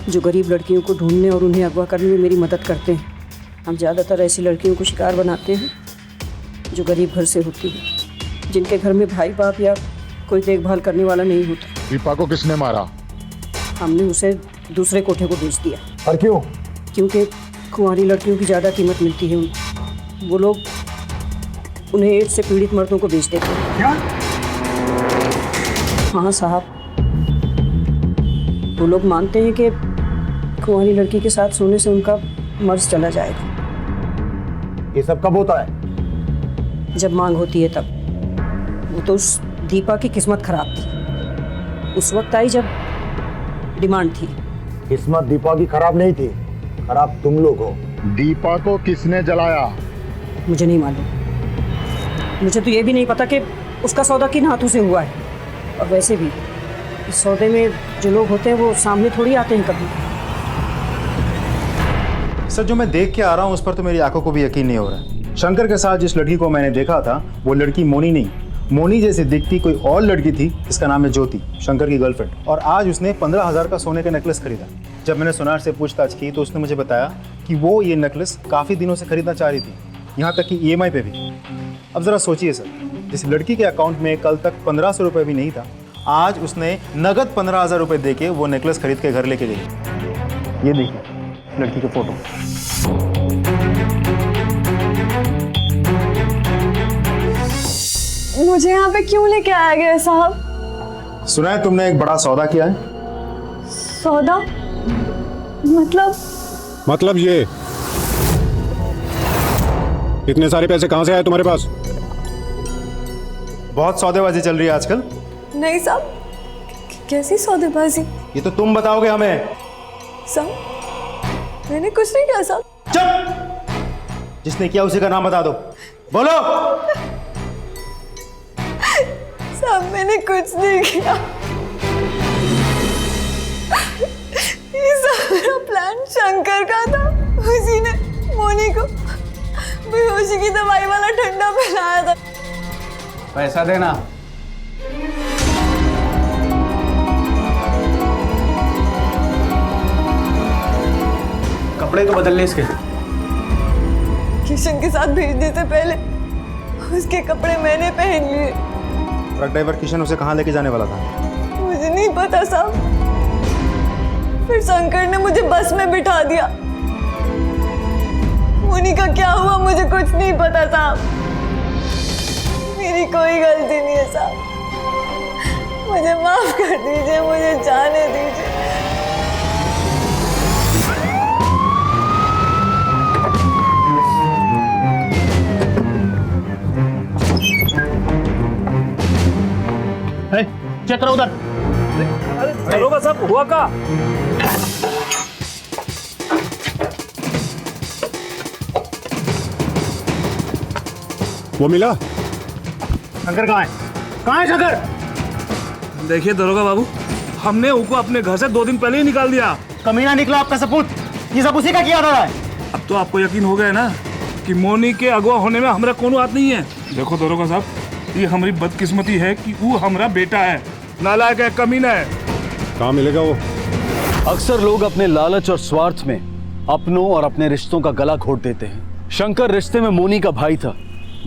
[SPEAKER 8] जो गरीब लड़कियों को ढूंढने और उन्हें अगवा करने में मेरी मदद करते हैं। हम ज़्यादातर ऐसी लड़कियों को शिकार बनाते हैं जो गरीब घर से होती हैं, जिनके घर में भाई बाप या कोई देखभाल करने वाला नहीं होता।
[SPEAKER 2] दीपा को किसने मारा?
[SPEAKER 8] हमने उसे दूसरे कोठे को बेच दिया।
[SPEAKER 2] और क्यों?
[SPEAKER 8] क्योंकि कुंवारी लड़कियों की ज़्यादा कीमत मिलती है उनको। वो लोग उन्हें एड्स से पीड़ित मर्दों को बेच देते हैं।
[SPEAKER 2] क्या?
[SPEAKER 8] हाँ साहब, वो लोग मानते हैं कि कुंवारी लड़की के साथ सोने से उनका मर्ज चला जाएगा।
[SPEAKER 2] ये सब कब होता है?
[SPEAKER 8] जब मांग होती है तब। वो तो उस दीपा की किस्मत खराब थी। उस वक्त आई जब डिमांड थी।
[SPEAKER 2] किस्मत दीपा की खराब नहीं थी, खराब तुम लोग हो। दीपा को किसने जलाया?
[SPEAKER 8] मुझे नहीं मालूम। मुझे तो ये भी नहीं पता कि उसका सौदा किन हाथों से हुआ है। और वैसे भी इस सौदे में जो लोग होते हैं वो सामने थोड़ी आते हैं कभी।
[SPEAKER 12] सर, जो मैं देख के आ रहा हूँ उस पर तो मेरी आंखों को भी यकीन नहीं हो रहा है। शंकर के साथ जिस लड़की को मैंने देखा था वो लड़की मोनी नहीं, मोनी जैसी दिखती कोई और लड़की थी जिसका नाम है ज्योति, शंकर की गर्लफ्रेंड। और आज उसने 15,000 का सोने का नेकलेस खरीदा। जब मैंने सुनार से पूछताछ की तो उसने मुझे बताया कि वो ये नेकलेस काफ़ी दिनों से खरीदना चाह रही थी, यहाँ तक कि EMI पे भी। अब ज़रा सोचिए सर, जिस लड़की के अकाउंट में कल तक 1500 रुपये भी नहीं था, आज उसने नगद 15,000 रुपये दे के वो नेकलेस खरीद के घर लेके गई। ये देखिए लड़की के फोटो।
[SPEAKER 9] मुझे यहाँ पे क्यों लेके आया गया साहब?
[SPEAKER 12] सुना है तुमने एक बड़ा सौदा किया है।
[SPEAKER 9] सौदा? मतलब
[SPEAKER 12] ये इतने सारे पैसे कहाँ से आए तुम्हारे पास? बहुत सौदेबाजी चल रही है आजकल।
[SPEAKER 9] नहीं साहब, कैसी सौदेबाजी?
[SPEAKER 12] ये तो तुम बताओगे हमें।
[SPEAKER 9] साहब मैंने कुछ नहीं किया साहब।
[SPEAKER 12] चुप! जिसने किया उसी का नाम बता दो। बोलो।
[SPEAKER 9] साहब मैंने कुछ नहीं किया। ये सारा प्लान शंकर का था। उसी ने मोनी को बेहोशी की दवाई वाला ठंडा पिलाया था।
[SPEAKER 4] पैसा देना। कपड़े तो बदल ले इसके।
[SPEAKER 9] किशन के साथ भेजने से पहले उसके कपड़े मैंने पहन लिए।
[SPEAKER 12] ट्रक ड्राइवर किशन उसे कहाँ लेके जाने वाला था?
[SPEAKER 9] मुझे नहीं पता साहब। फिर शंकर ने मुझे बस में बिठा दिया। मोनी का क्या हुआ मुझे कुछ नहीं पता साहब। मेरी कोई गलती नहीं है साहब, मुझे माफ कर दीजिए, मुझे जाने दीजिए।
[SPEAKER 14] चेक करो उधर।
[SPEAKER 11] दरोगा साहब हुआ का?
[SPEAKER 10] वो मिला?
[SPEAKER 14] शंकर कहाँ है? कहाँ है शंकर?
[SPEAKER 11] देखिए दरोगा बाबू, हमने उनको अपने घर से 2 दिन पहले ही निकाल दिया।
[SPEAKER 14] कमीना निकला आपका सपूत, ये सब उसी का किया था।
[SPEAKER 11] अब तो आपको यकीन हो गया ना कि मोनी के अगवा होने में हमारा कोनो हाथ नहीं है। देखो दरोगा साहब, ये हमारी बदकिस्मती है कि वो हमारा बेटा है, नालायक है, कमीना है।
[SPEAKER 10] कहाँ मिलेगा वो?
[SPEAKER 5] अक्सर लोग अपने लालच और स्वार्थ में अपनों और अपने रिश्तों का गला घोट देते हैं। शंकर रिश्ते में मोनी का भाई था।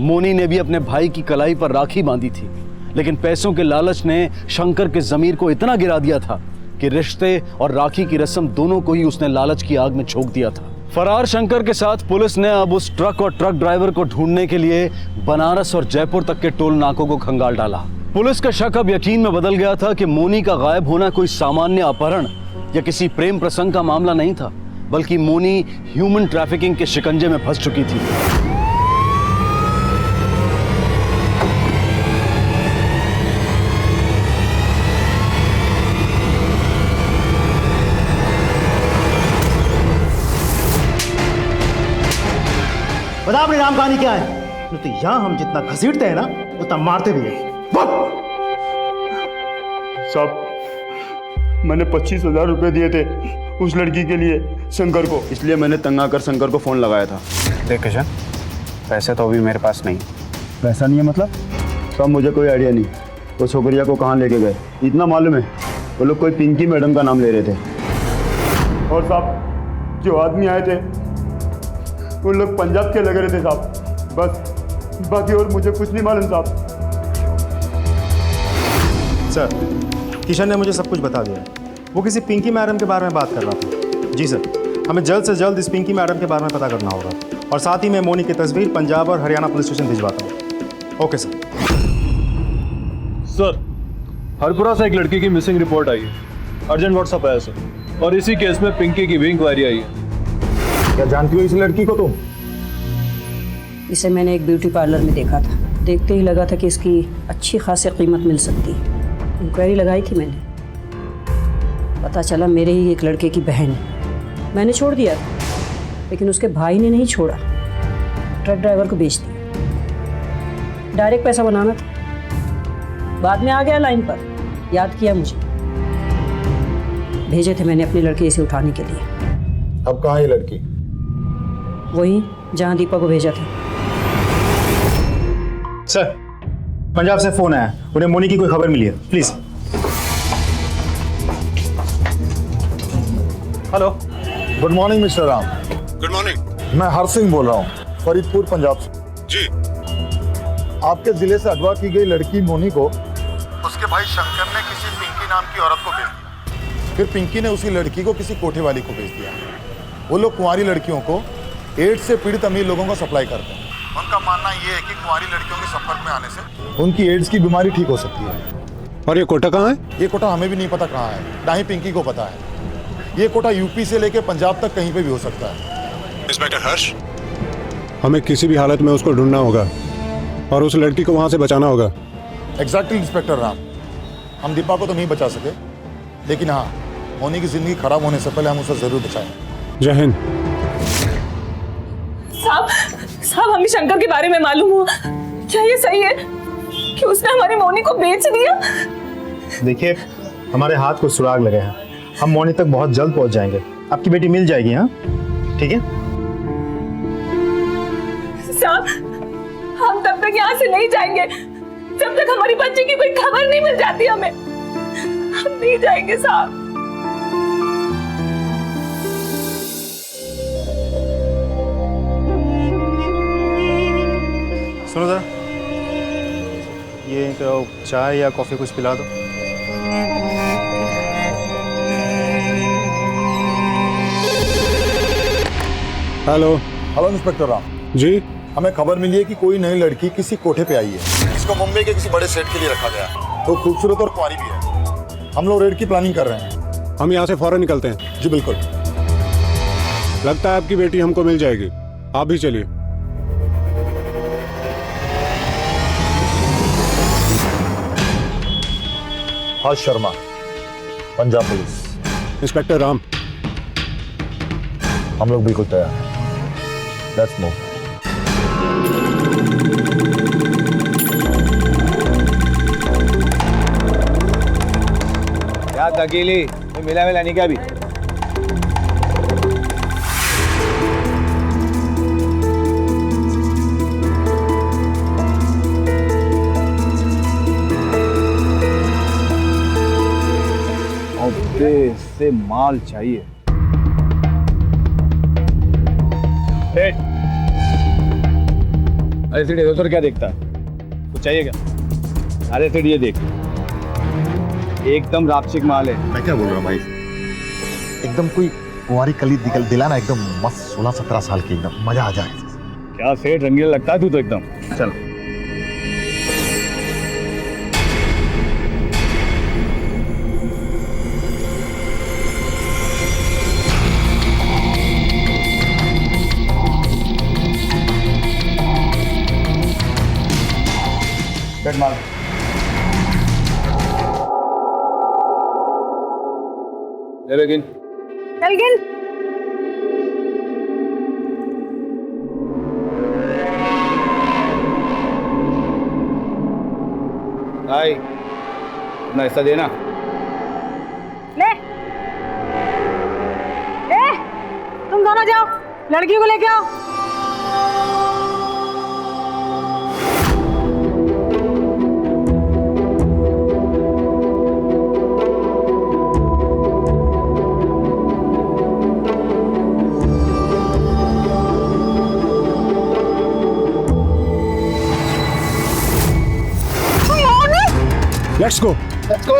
[SPEAKER 5] मोनी ने भी अपने भाई की कलाई पर राखी बांधी थी, लेकिन पैसों के लालच ने शंकर के जमीर को इतना गिरा दिया था कि रिश्ते और राखी की रस्म दोनों को ही उसने लालच की आग में झोंक दिया था। फरार शंकर के साथ पुलिस ने अब उस ट्रक और ट्रक ड्राइवर को ढूंढने के लिए बनारस और जयपुर तक के टोल नाकों को खंगाल डाला। पुलिस का शक अब यकीन में बदल गया था कि मोनी का गायब होना कोई सामान्य अपहरण या किसी प्रेम प्रसंग का मामला नहीं था, बल्कि मोनी ह्यूमन ट्रैफिकिंग के शिकंजे में फंस चुकी थी।
[SPEAKER 14] बता अपनी राम कहानी क्या है? नहीं तो यहाँ हम जितना घसीटते हैं ना, उतना मारते भी हैं।
[SPEAKER 15] साहब, मैंने 25,000 रुपए दिए थे उस लड़की के लिए शंकर को, इसलिए मैंने तंग आकर शंकर को फोन लगाया था।
[SPEAKER 4] देख किशन, पैसे तो अभी मेरे पास नहीं।
[SPEAKER 15] पैसा नहीं है मतलब? साहब मुझे कोई आइडिया नहीं वो छोकरिया को कहाँ लेके गए। इतना मालूम है वो लोग कोई पिंकी मैडम का नाम ले रहे थे, और साहब जो आदमी आए थे वो लोग पंजाब के लग रहे थे साहब। बस, बाकी और मुझे कुछ नहीं मालूम साहब।
[SPEAKER 12] सर, किशन ने मुझे सब कुछ बता दिया। वो किसी पिंकी मैडम के बारे में बात कर रहा था। जी सर, हमें जल्द से जल्द इस पिंकी मैडम के बारे में पता करना होगा, और साथ ही मैं मोनी की तस्वीर पंजाब और हरियाणा पुलिस स्टेशन भिजवाता हूँ। Okay sir.
[SPEAKER 1] सर, हरपुरा से एक लड़की की मिसिंग रिपोर्ट आई है। अर्जेंट व्हाट्सअप आया सर, और इसी केस में पिंकी की भी इंक्वायरी आई है।
[SPEAKER 2] क्या जानती हो इस लड़की को तुम?
[SPEAKER 16] इसे मैंने एक ब्यूटी पार्लर में देखा था। देखते ही लगा था कि इसकी अच्छी खासी कीमत मिल सकती है। इंक्वायरी लगाई थी मैंने, पता चला मेरे ही एक लड़के की बहन है। मैंने छोड़ दिया, लेकिन उसके भाई ने नहीं छोड़ा, ट्रक ड्राइवर को बेच दिया। डायरेक्ट पैसा बनाना था। बाद में आ गया लाइन पर, याद किया मुझे। भेजे थे मैंने अपने लड़के इसे उठाने के लिए।
[SPEAKER 2] अब कहाँ है ये लड़की?
[SPEAKER 16] वहीं जहाँ दीपा को भेजा था।
[SPEAKER 12] सर, पंजाब से फोन आया, उन्हें मोनी की कोई खबर मिली है, please.
[SPEAKER 2] Hello, good morning mister Ram.
[SPEAKER 17] Good morning.
[SPEAKER 2] मैं हर सिंह बोल रहा हूँ, फरीदपुर पंजाब से।
[SPEAKER 17] जी।
[SPEAKER 2] आपके जिले से अगवा की गई लड़की मोनी को उसके भाई शंकर ने किसी पिंकी नाम की औरत को भेज दिया। फिर पिंकी ने उसी लड़की को किसी कोठे वाली को भेज दिया। वो लोग कुंवारी लड़कियों को एड्स से पीड़ित अमीर लोगों को सप्लाई करते हैं। उनका मानना ये है कि कुंवारी लड़कियों के संपर्क में आने से उनकी एड्स की बीमारी ठीक हो सकती है।
[SPEAKER 10] और ये कोटा कहाँ है?
[SPEAKER 2] ये कोटा हमें भी नहीं पता कहाँ है, ना ही पिंकी को पता है। ये कोटा यूपी से लेकर पंजाब तक कहीं पे भी हो सकता है।
[SPEAKER 17] इंस्पेक्टर हर्ष,
[SPEAKER 10] हमें किसी भी हालत में उसको ढूंढना होगा और उस लड़की को वहाँ से बचाना होगा।
[SPEAKER 2] एग्जैक्टली इंस्पेक्टर राम, हम दीपा को तो नहीं बचा सके, लेकिन हाँ, मोनी की जिंदगी खराब होने से पहले हम उसे जरूर बचाएं।
[SPEAKER 10] जय हिंद।
[SPEAKER 8] साहब हमें शंकर के बारे में मालूम हुआ। क्या ये सही है कि उसने हमारी मोनी को बेच दिया?
[SPEAKER 12] देखिए, हमारे हाथ को सुराग लगे हैं, हम मोनी तक बहुत जल्द पहुंच जाएंगे। आपकी बेटी मिल जाएगी। हाँ, ठीक है
[SPEAKER 8] साहब, हम तब तक यहाँ से नहीं जाएंगे जब तक हमारी बच्ची की कोई खबर नहीं मिल जाती हमें। हम नहीं जाएंगे साहब।
[SPEAKER 12] सुनो जरा, ये तो चाय या कॉफ़ी कुछ पिला दो।
[SPEAKER 10] Hello.
[SPEAKER 2] Hello inspector Ram
[SPEAKER 10] ji.
[SPEAKER 2] हमें खबर मिली है कि कोई नई लड़की किसी कोठे पे आई है। इसको मुंबई के किसी बड़े सेट के लिए रखा गया। तो खूबसूरत और कुंवारी भी है। हम लोग रेड की प्लानिंग कर रहे हैं।
[SPEAKER 10] हम यहाँ से फौरन निकलते हैं।
[SPEAKER 2] जी बिल्कुल।
[SPEAKER 10] लगता है आपकी बेटी हमको मिल जाएगी, आप भी चलिए।
[SPEAKER 2] हर्ष शर्मा, पंजाब पुलिस।
[SPEAKER 10] इंस्पेक्टर राम।
[SPEAKER 2] हम लोग बिल्कुल तैयार हैं। Let's move.
[SPEAKER 3] क्या अकेली मिला नहीं क्या अभी?
[SPEAKER 5] से माल चाहिए।
[SPEAKER 3] अरे सीढ़ी उधर क्या देखता है? कुछ चाहिए क्या? अरे सीढ़ी ये देख, एकदम रापचिक माल है।
[SPEAKER 2] मैं क्या बोल रहा हूँ भाई, एकदम कोई कुंवारी कली दिलाना, एकदम मस्त 16-17 साल की, एकदम मजा आ जाए।
[SPEAKER 3] क्या सेठ रंगीला लगता है तू तो एकदम। चल
[SPEAKER 2] माल
[SPEAKER 3] ले गिन।
[SPEAKER 8] चल गिन।
[SPEAKER 3] आई अपना हिस्सा देना।
[SPEAKER 8] ले तुम दोनों जाओ, लड़की को लेके आओ।
[SPEAKER 10] Let's go.
[SPEAKER 2] Let's go.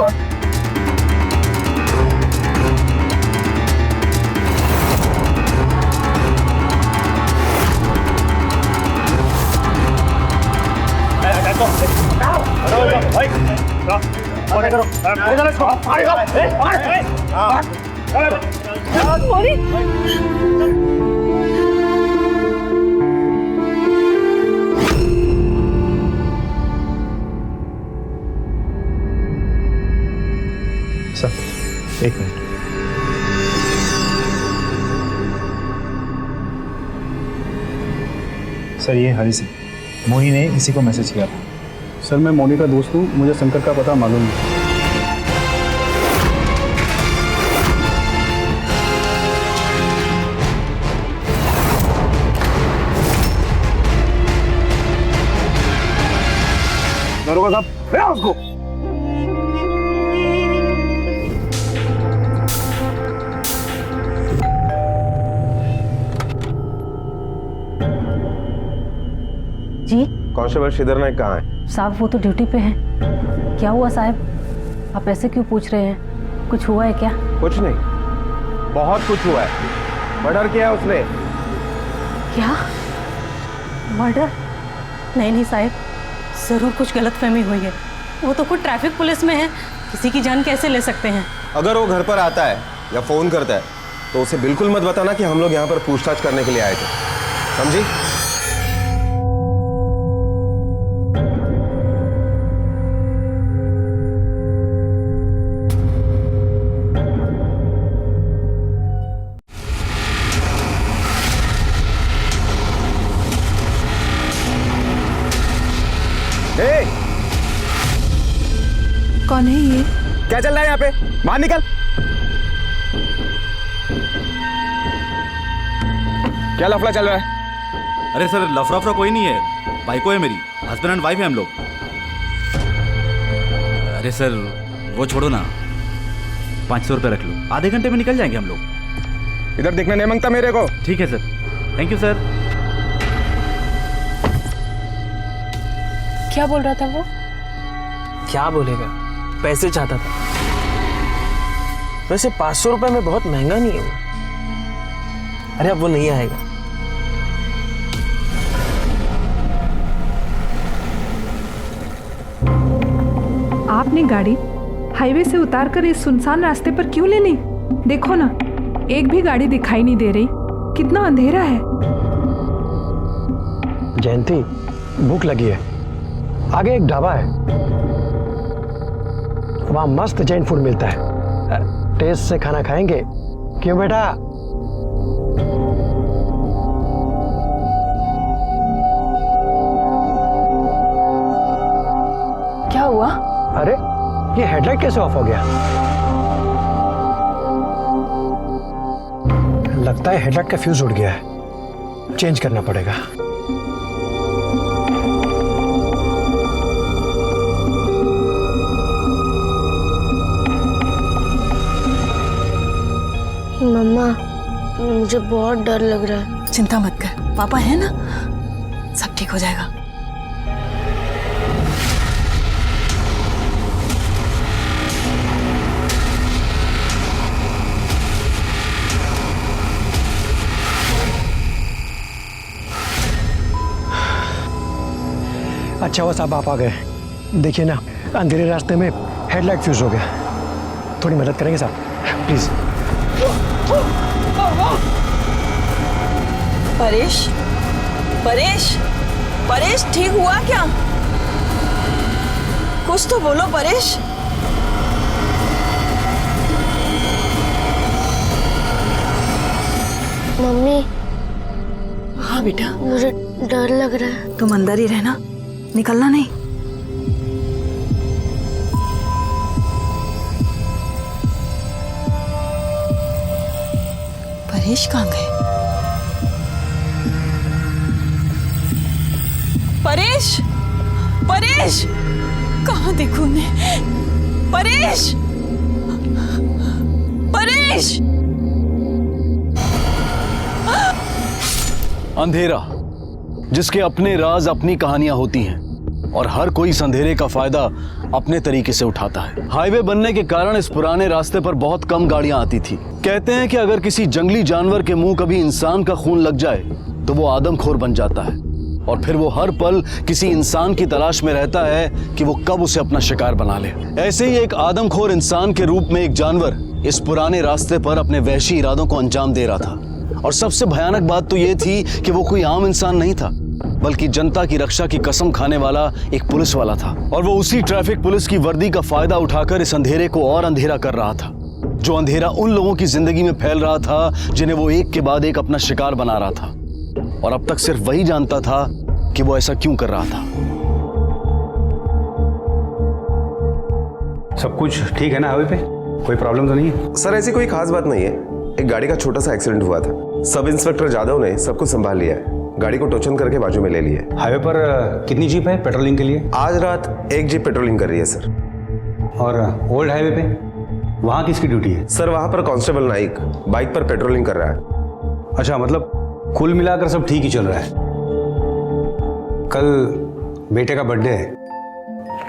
[SPEAKER 12] Sir एक मिनट। सर ये हरी सिंह, मोनी ने इसी को मैसेज किया था।
[SPEAKER 10] सर मैं मोनी का दोस्त हूँ, मुझे शंकर का पता मालूम है।
[SPEAKER 3] दरोगा साहब, ले आओ उसको।
[SPEAKER 16] जी
[SPEAKER 17] कांस्टेबल श्रीधर नायक कहाँ है?
[SPEAKER 16] साहब वो तो ड्यूटी पे हैं। क्या हुआ साहब, आप ऐसे क्यों पूछ रहे हैं? कुछ हुआ है क्या?
[SPEAKER 17] कुछ नहीं, बहुत कुछ हुआ है। मर्डर किया है उसने।
[SPEAKER 16] क्या मर्डर? नहीं नहीं साहब, जरूर कुछ गलतफहमी हुई है। वो तो खुद ट्रैफिक पुलिस में है, किसी की जान कैसे ले सकते हैं?
[SPEAKER 17] अगर वो घर पर आता है या फोन करता है तो उसे बिल्कुल मत बताना कि हम लोग यहाँ पर पूछताछ करने के लिए आए थे, समझी?
[SPEAKER 8] कौन है ये?
[SPEAKER 3] क्या चल रहा है यहाँ पे? बाहर निकल। क्या लफड़ा चल रहा है?
[SPEAKER 13] अरे सर लफड़ा कोई नहीं है, बाइको है मेरी, हस्बैंड एंड वाइफ है हम लोग। अरे सर वो छोड़ो ना, 500 रुपये रख लो, आधे घंटे में निकल जाएंगे हम लोग।
[SPEAKER 3] इधर देखने नहीं मांगता मेरे को।
[SPEAKER 13] ठीक है सर, थैंक यू सर।
[SPEAKER 8] क्या बोल रहा था वो?
[SPEAKER 18] क्या बोलेगा, पैसे चाहता था। वैसे 500 रुपए में बहुत महंगा नहीं है वो। अरे अब वो नहीं आएगा।
[SPEAKER 19] आपने गाड़ी हाईवे से उतारकर इस सुनसान रास्ते पर क्यों ले ली? देखो ना, एक भी गाड़ी दिखाई नहीं दे रही। कितना अंधेरा है।
[SPEAKER 20] जयंती, भूख लगी है। आगे एक ढाबा है, वहां मस्त जैन फूड मिलता है। टेस्ट से खाना खाएंगे, क्यों बेटा?
[SPEAKER 8] क्या हुआ?
[SPEAKER 20] अरे ये हेडलाइट कैसे ऑफ हो गया? लगता है हेडलाइट का फ्यूज उड़ गया है, चेंज करना पड़ेगा।
[SPEAKER 9] मम्मा, मुझे बहुत डर लग रहा है।
[SPEAKER 21] चिंता मत कर, पापा है ना, सब ठीक हो जाएगा।
[SPEAKER 20] अच्छा हुआ साहब आप आ गए। देखिए ना, अंधेरे रास्ते में हेडलाइट फ्यूज हो गया। थोड़ी मदद करेंगे साहब, प्लीज।
[SPEAKER 21] परेश, परेश, परेश, ठीक हुआ क्या? कुछ तो बोलो परेश।
[SPEAKER 9] मम्मी।
[SPEAKER 21] हाँ बेटा,
[SPEAKER 9] मुझे डर लग रहा है।
[SPEAKER 21] तुम अंदर ही रहना, निकलना नहीं। परेश कहाँ गए? परेश, परेश, कहाँ देखूं उन्हें? परेश, परेश।
[SPEAKER 5] अंधेरा, जिसके अपने राज, अपनी कहानियां होती हैं और हर कोई इस अंधेरे का फायदा अपने तरीके से उठाता है। हाईवे बनने के कारण इस पुराने रास्ते पर बहुत कम गाड़ियां आती थी। कहते हैं कि अगर किसी जंगली जानवर के मुंह कभी इंसान का खून लग जाए तो वो आदमखोर बन जाता है और फिर वो हर पल किसी इंसान की तलाश में रहता है कि वो कब उसे अपना शिकार बना ले। ऐसे ही एक आदमखोर इंसान के रूप में एक जानवर इस पुराने रास्ते पर अपने वहशी इरादों को अंजाम दे रहा था। और सबसे भयानक बात तो ये थी कि वो कोई आम इंसान नहीं था, बल्कि जनता की रक्षा की कसम खाने वाला एक पुलिस वाला था। और वो उसी ट्रैफिक पुलिस की वर्दी का फायदा उठाकर इस अंधेरे को और अंधेरा कर रहा था, जो अंधेरा उन लोगों की जिंदगी में फैल रहा था जिन्हें वो एक के बाद एक अपना शिकार बना रहा था। और अब तक सिर्फ वही जानता था कि वो ऐसा क्यों कर रहा था।
[SPEAKER 12] सब कुछ ठीक है ना हाईवे पे? कोई प्रॉब्लम तो नहीं है?
[SPEAKER 17] सर ऐसी कोई खास बात नहीं है, एक गाड़ी का छोटा सा एक्सीडेंट हुआ था। सब इंस्पेक्टर जादव ने सब कुछ संभाल लिया है, गाड़ी को टोचन करके बाजू में ले लिया है।
[SPEAKER 12] हाईवे पर कितनी जीप है पेट्रोलिंग के लिए?
[SPEAKER 17] आज रात एक जीप पेट्रोलिंग कर रही है सर।
[SPEAKER 12] और ओल्ड हाईवे पे वहाँ किसकी ड्यूटी है?
[SPEAKER 17] सर वहाँ पर कांस्टेबल नाइक बाइक पर पेट्रोलिंग कर रहा है।
[SPEAKER 12] अच्छा, मतलब कुल मिलाकर सब ठीक ही चल रहा है। कल बेटे का बर्थडे है,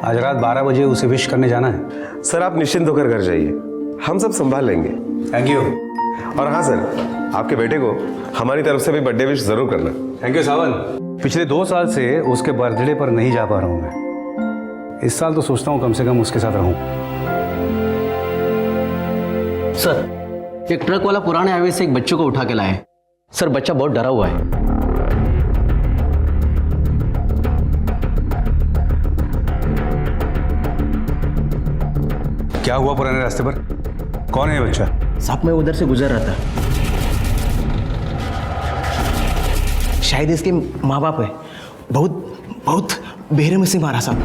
[SPEAKER 12] आज रात 12 बजे उसे विश करने जाना है।
[SPEAKER 17] सर आप निश्चिंत होकर घर जाइए, हम सब संभाल लेंगे।
[SPEAKER 12] Thank you.
[SPEAKER 17] और हाँ सर, आपके बेटे को हमारी तरफ से भी बर्थडे विश जरूर करना।
[SPEAKER 12] थैंक यू सावन। पिछले 2 साल से उसके बर्थडे पर नहीं जा पा रहा हूँ मैं। इस साल तो सोचता हूँ कम से कम उसके साथ रहूँ।
[SPEAKER 18] सर, एक ट्रक वाला पुराने हाईवे से एक बच्चे को उठा के लाए। सर, बच्चा बहुत डरा हुआ है।
[SPEAKER 12] क्या हुआ पुराने रास्ते पर? कौन है बच्चा?
[SPEAKER 18] साहब, मैं उधर से गुजर रहा था, शायद इसके माँ बाप है। बहुत बेरहमी से मारा साहब।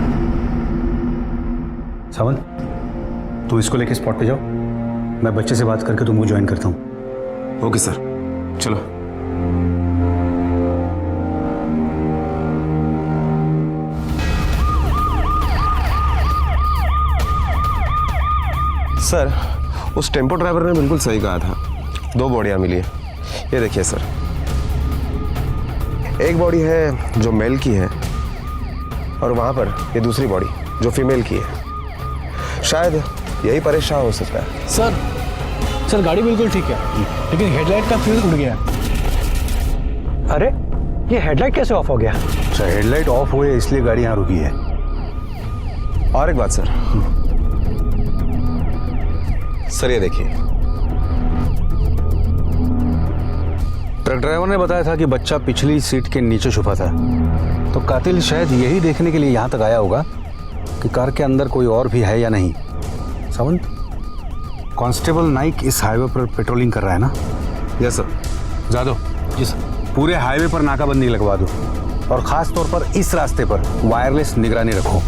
[SPEAKER 12] सावन, तू इसको लेके स्पॉट पे जाओ, मैं बच्चे से बात करके तुमको ज्वाइन करता हूँ।
[SPEAKER 17] ओके सर, चलो। सर, उस टेम्पो ड्राइवर ने बिल्कुल सही कहा था, 2 बॉडियां मिली है। ये देखिए सर, एक बॉडी है जो मेल की है और वहां पर ये दूसरी बॉडी जो फीमेल की है। शायद यही परेशान हो सकता है।
[SPEAKER 20] सर गाड़ी बिल्कुल ठीक है, लेकिन हेडलाइट का फ्यूज उड़ गया। अरे ये हेडलाइट कैसे ऑफ हो गया?
[SPEAKER 12] अच्छा, हेडलाइट ऑफ हुए इसलिए गाड़ी यहाँ रुकी है।
[SPEAKER 17] और एक बात सर, सर ये देखिए,
[SPEAKER 7] ट्रक ड्राइवर ने बताया था कि बच्चा पिछली सीट के नीचे छुपा था, तो कातिल शायद यही देखने के लिए यहाँ तक आया होगा कि कार के अंदर कोई और भी है या नहीं। सावंत, कांस्टेबल नाइक इस हाईवे पर पेट्रोलिंग कर रहा है ना?
[SPEAKER 17] Yes sir.
[SPEAKER 7] Jado ji sir, पूरे हाईवे पर नाकाबंदी लगवा दो और ख़ास तौर पर इस रास्ते पर वायरलेस निगरानी रखो।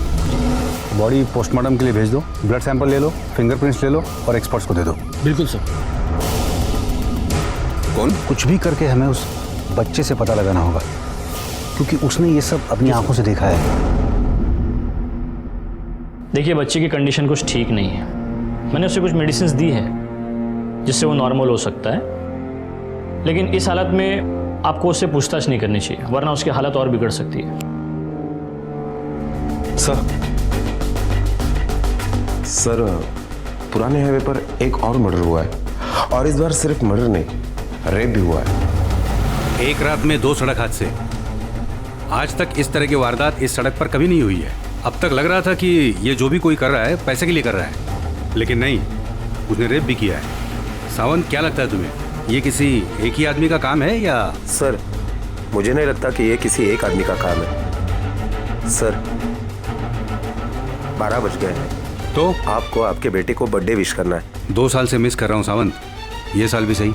[SPEAKER 7] बॉडी पोस्टमार्टम के लिए भेज दो, ब्लड सैंपल ले लो, फिंगरप्रिंट्स ले लो और एक्सपर्ट्स को दे दो।
[SPEAKER 20] बिल्कुल सर।
[SPEAKER 7] कौन? कुछ भी करके हमें उस बच्चे से पता लगाना होगा, क्योंकि उसने ये सब अपनी आंखों से देखा है।
[SPEAKER 22] देखिए, बच्चे की कंडीशन कुछ ठीक नहीं है। मैंने उसे कुछ मेडिसिन दी है जिससे वो नॉर्मल हो सकता है, लेकिन इस हालत में आपको उससे पूछताछ नहीं करनी चाहिए, वरना उसकी हालत और बिगड़ सकती है।
[SPEAKER 17] सर, पुराने हाईवे पर एक और मर्डर हुआ है, और इस बार सिर्फ मर्डर नहीं, रेप भी हुआ है।
[SPEAKER 7] एक रात में 2 सड़क हादसे। आज तक इस तरह की वारदात इस सड़क पर कभी नहीं हुई है। अब तक लग रहा था कि ये जो भी कोई कर रहा है पैसे के लिए कर रहा है, लेकिन नहीं, उसने रेप भी किया है। सावंत, क्या लगता है तुम्हें, ये किसी एक ही आदमी का काम है या?
[SPEAKER 17] सर, मुझे नहीं लगता कि ये किसी एक आदमी का काम है। सर, 12 बज गए हैं,
[SPEAKER 7] तो
[SPEAKER 17] आपको आपके बेटे को बर्थडे विश करना है।
[SPEAKER 7] 2 साल से मिस कर रहा हूँ सावंत, ये साल भी सही।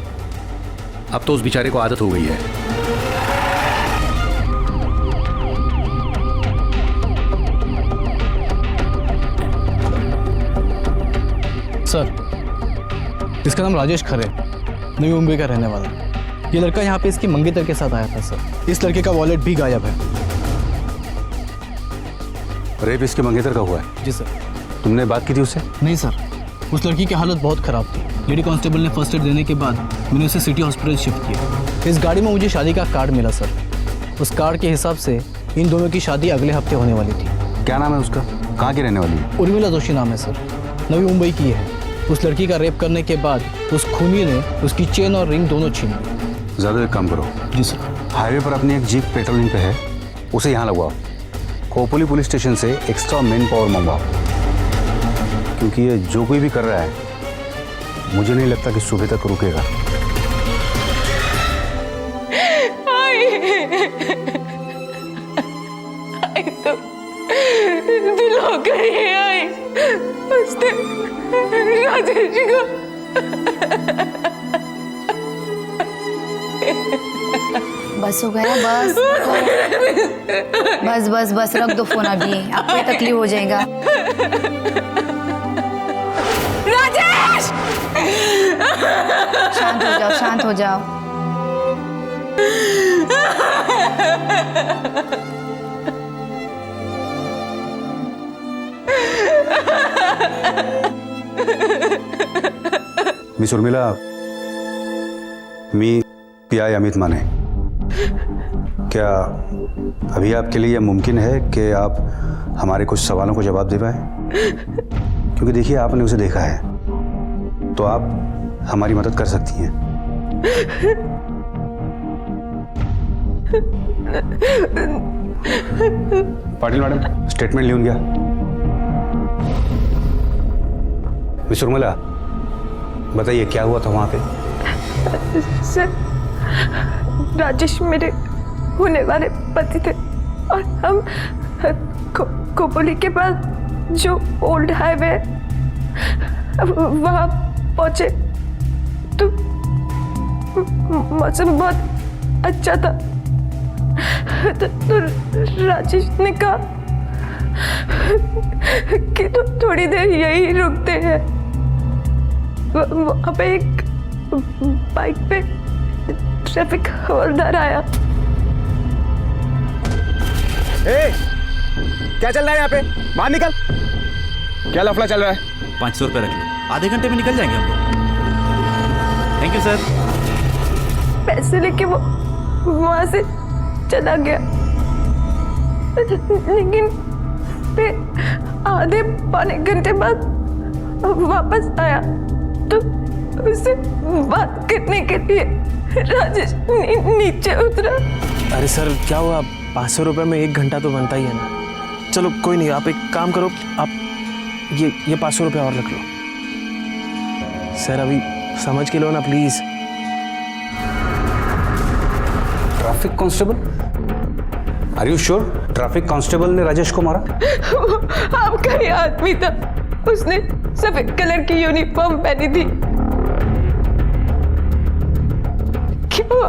[SPEAKER 7] अब तो उस बेचारे को आदत हो गई है।
[SPEAKER 20] सर, इसका नाम राजेश खरे, नई मुंबई का रहने वाला। ये लड़का यहाँ पे इसकी मंगेतर के साथ आया था सर। इस लड़के का वॉलेट भी गायब है।
[SPEAKER 7] रेप इसके मंगेतर का हुआ है?
[SPEAKER 20] जी सर।
[SPEAKER 7] तुमने बात की थी उससे?
[SPEAKER 20] नहीं सर, उस लड़की की हालत बहुत ख़राब थी। लेडी कांस्टेबल ने फर्स्ट एड देने के बाद मैंने उसे सिटी हॉस्पिटल शिफ्ट किया। इस गाड़ी में मुझे शादी का कार्ड मिला सर। उस कार्ड के हिसाब से इन दोनों की शादी अगले हफ्ते होने वाली थी।
[SPEAKER 7] क्या नाम है उसका? कहाँ की रहने वाली है?
[SPEAKER 20] उर्मिला जोशी नाम है सर, नवी मुंबई की है। उस लड़की का रेप करने के बाद उस खूनी ने उसकी चेन और रिंग दोनों छीन ली।
[SPEAKER 7] ज़्यादा एक काम करो।
[SPEAKER 20] जी सर।
[SPEAKER 7] हाईवे पर अपनी एक जीप पेट्रोलिंग पे है, उसे यहाँ लगवाओ। खोपोली पुलिस स्टेशन से एक्स्ट्रा मैन पावर मंगवाओ, क्योंकि ये जो कोई भी कर रहा है, मुझे नहीं लगता कि सुबह तक रुकेगा।
[SPEAKER 9] तो दिल हो गई आई उसने राजेश को।
[SPEAKER 23] बस हो गया, बस बस बस बस रख दो फोन अभी, आपको ये तकलीफ हो जाएगा।
[SPEAKER 9] राजेश!
[SPEAKER 23] शांत हो जाओ, शांत हो जाओ।
[SPEAKER 7] मिस उर्मिला, मी पीआई अमित माने, क्या अभी आपके लिए यह मुमकिन है कि आप हमारे कुछ सवालों को जवाब दे पाए? क्योंकि देखिए, आपने उसे देखा है, तो आप हमारी मदद कर सकती हैं। पाटिल मैडम, स्टेटमेंट लिहून घ्या। मिस उर्मिला, बताइए क्या हुआ था वहां पे?
[SPEAKER 9] सर, राजेश मेरे होने वाले पति थे और हम खोपोली के पास जो ओल्ड हाईवे वहां पहुंचे तो मौसम बहुत अच्छा था। तो राजेश ने कहा कि तो थोड़ी देर यही रुकते हैं। वहां पे एक बाइक पे ट्रैफिक हवलदार आया।
[SPEAKER 18] क्या चल रहा है यहाँ पे? बाहर निकल। क्या लफड़ा चल रहा है?
[SPEAKER 24] 500 रुपये रख लो, आधे घंटे में निकल जाएंगे हम लोग। Thank you sir.
[SPEAKER 9] पैसे लेके वो वहां से चला गया, लेकिन फिर आधे पौने घंटे बाद वापस आया तो उससे बात करने के लिए राजेश नीचे उतरा।
[SPEAKER 18] अरे सर, क्या हुआ? 500 रुपये में 1 घंटा तो बनता ही है ना। चलो कोई नहीं, आप एक काम करो, आप ये 500 रुपये और रख लो सर, अभी समझ के लो ना please.
[SPEAKER 7] Traffic constable? Are you sure traffic constable ने राजेश को मारा?
[SPEAKER 9] आपका ही आदमी था, उसने सफेद कलर की यूनिफॉर्म पहनी थी। क्यों?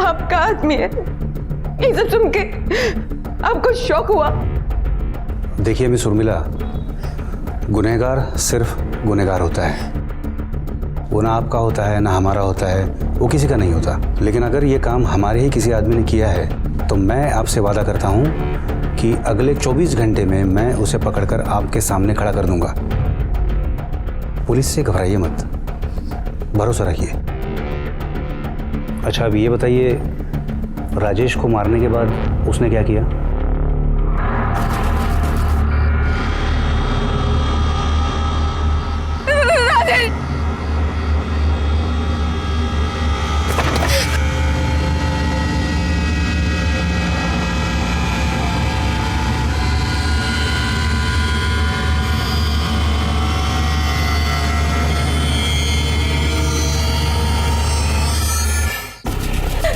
[SPEAKER 9] आपका आदमी है, ये सब सुन के आपको शौक हुआ?
[SPEAKER 7] देखिए मिस उर्मिला, गुनहगार सिर्फ गुनहगार होता है, वो ना आपका होता है ना हमारा होता है, वो किसी का नहीं होता। लेकिन अगर ये काम हमारे ही किसी आदमी ने किया है तो मैं आपसे वादा करता हूँ कि अगले 24 घंटे में मैं उसे पकड़कर आपके सामने खड़ा कर दूंगा। पुलिस से घबराइए मत, भरोसा रखिए। अच्छा अब ये बताइए, राजेश को मारने के बाद उसने क्या किया?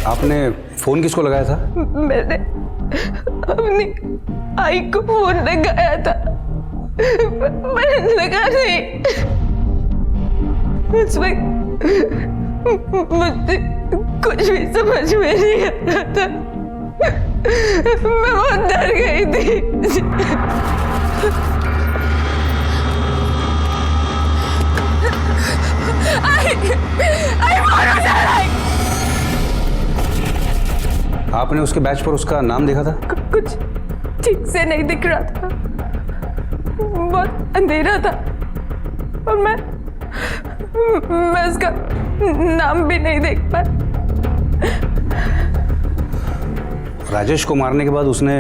[SPEAKER 7] आपने फोन किसको लगाया था?
[SPEAKER 9] मैंने अपनी आई को फोन लगाया था, मैंने लगा नहीं। उस वक्त मुझे कुछ भी समझ में नहीं आता था, मैं बहुत डर गई थी।
[SPEAKER 7] आपने उसके बैच पर उसका नाम देखा था?
[SPEAKER 9] कुछ ठीक से नहीं दिख रहा था, बहुत अंधेरा था और मैं उसका नाम भी नहीं देख पाया।
[SPEAKER 7] राजेश को मारने के बाद उसने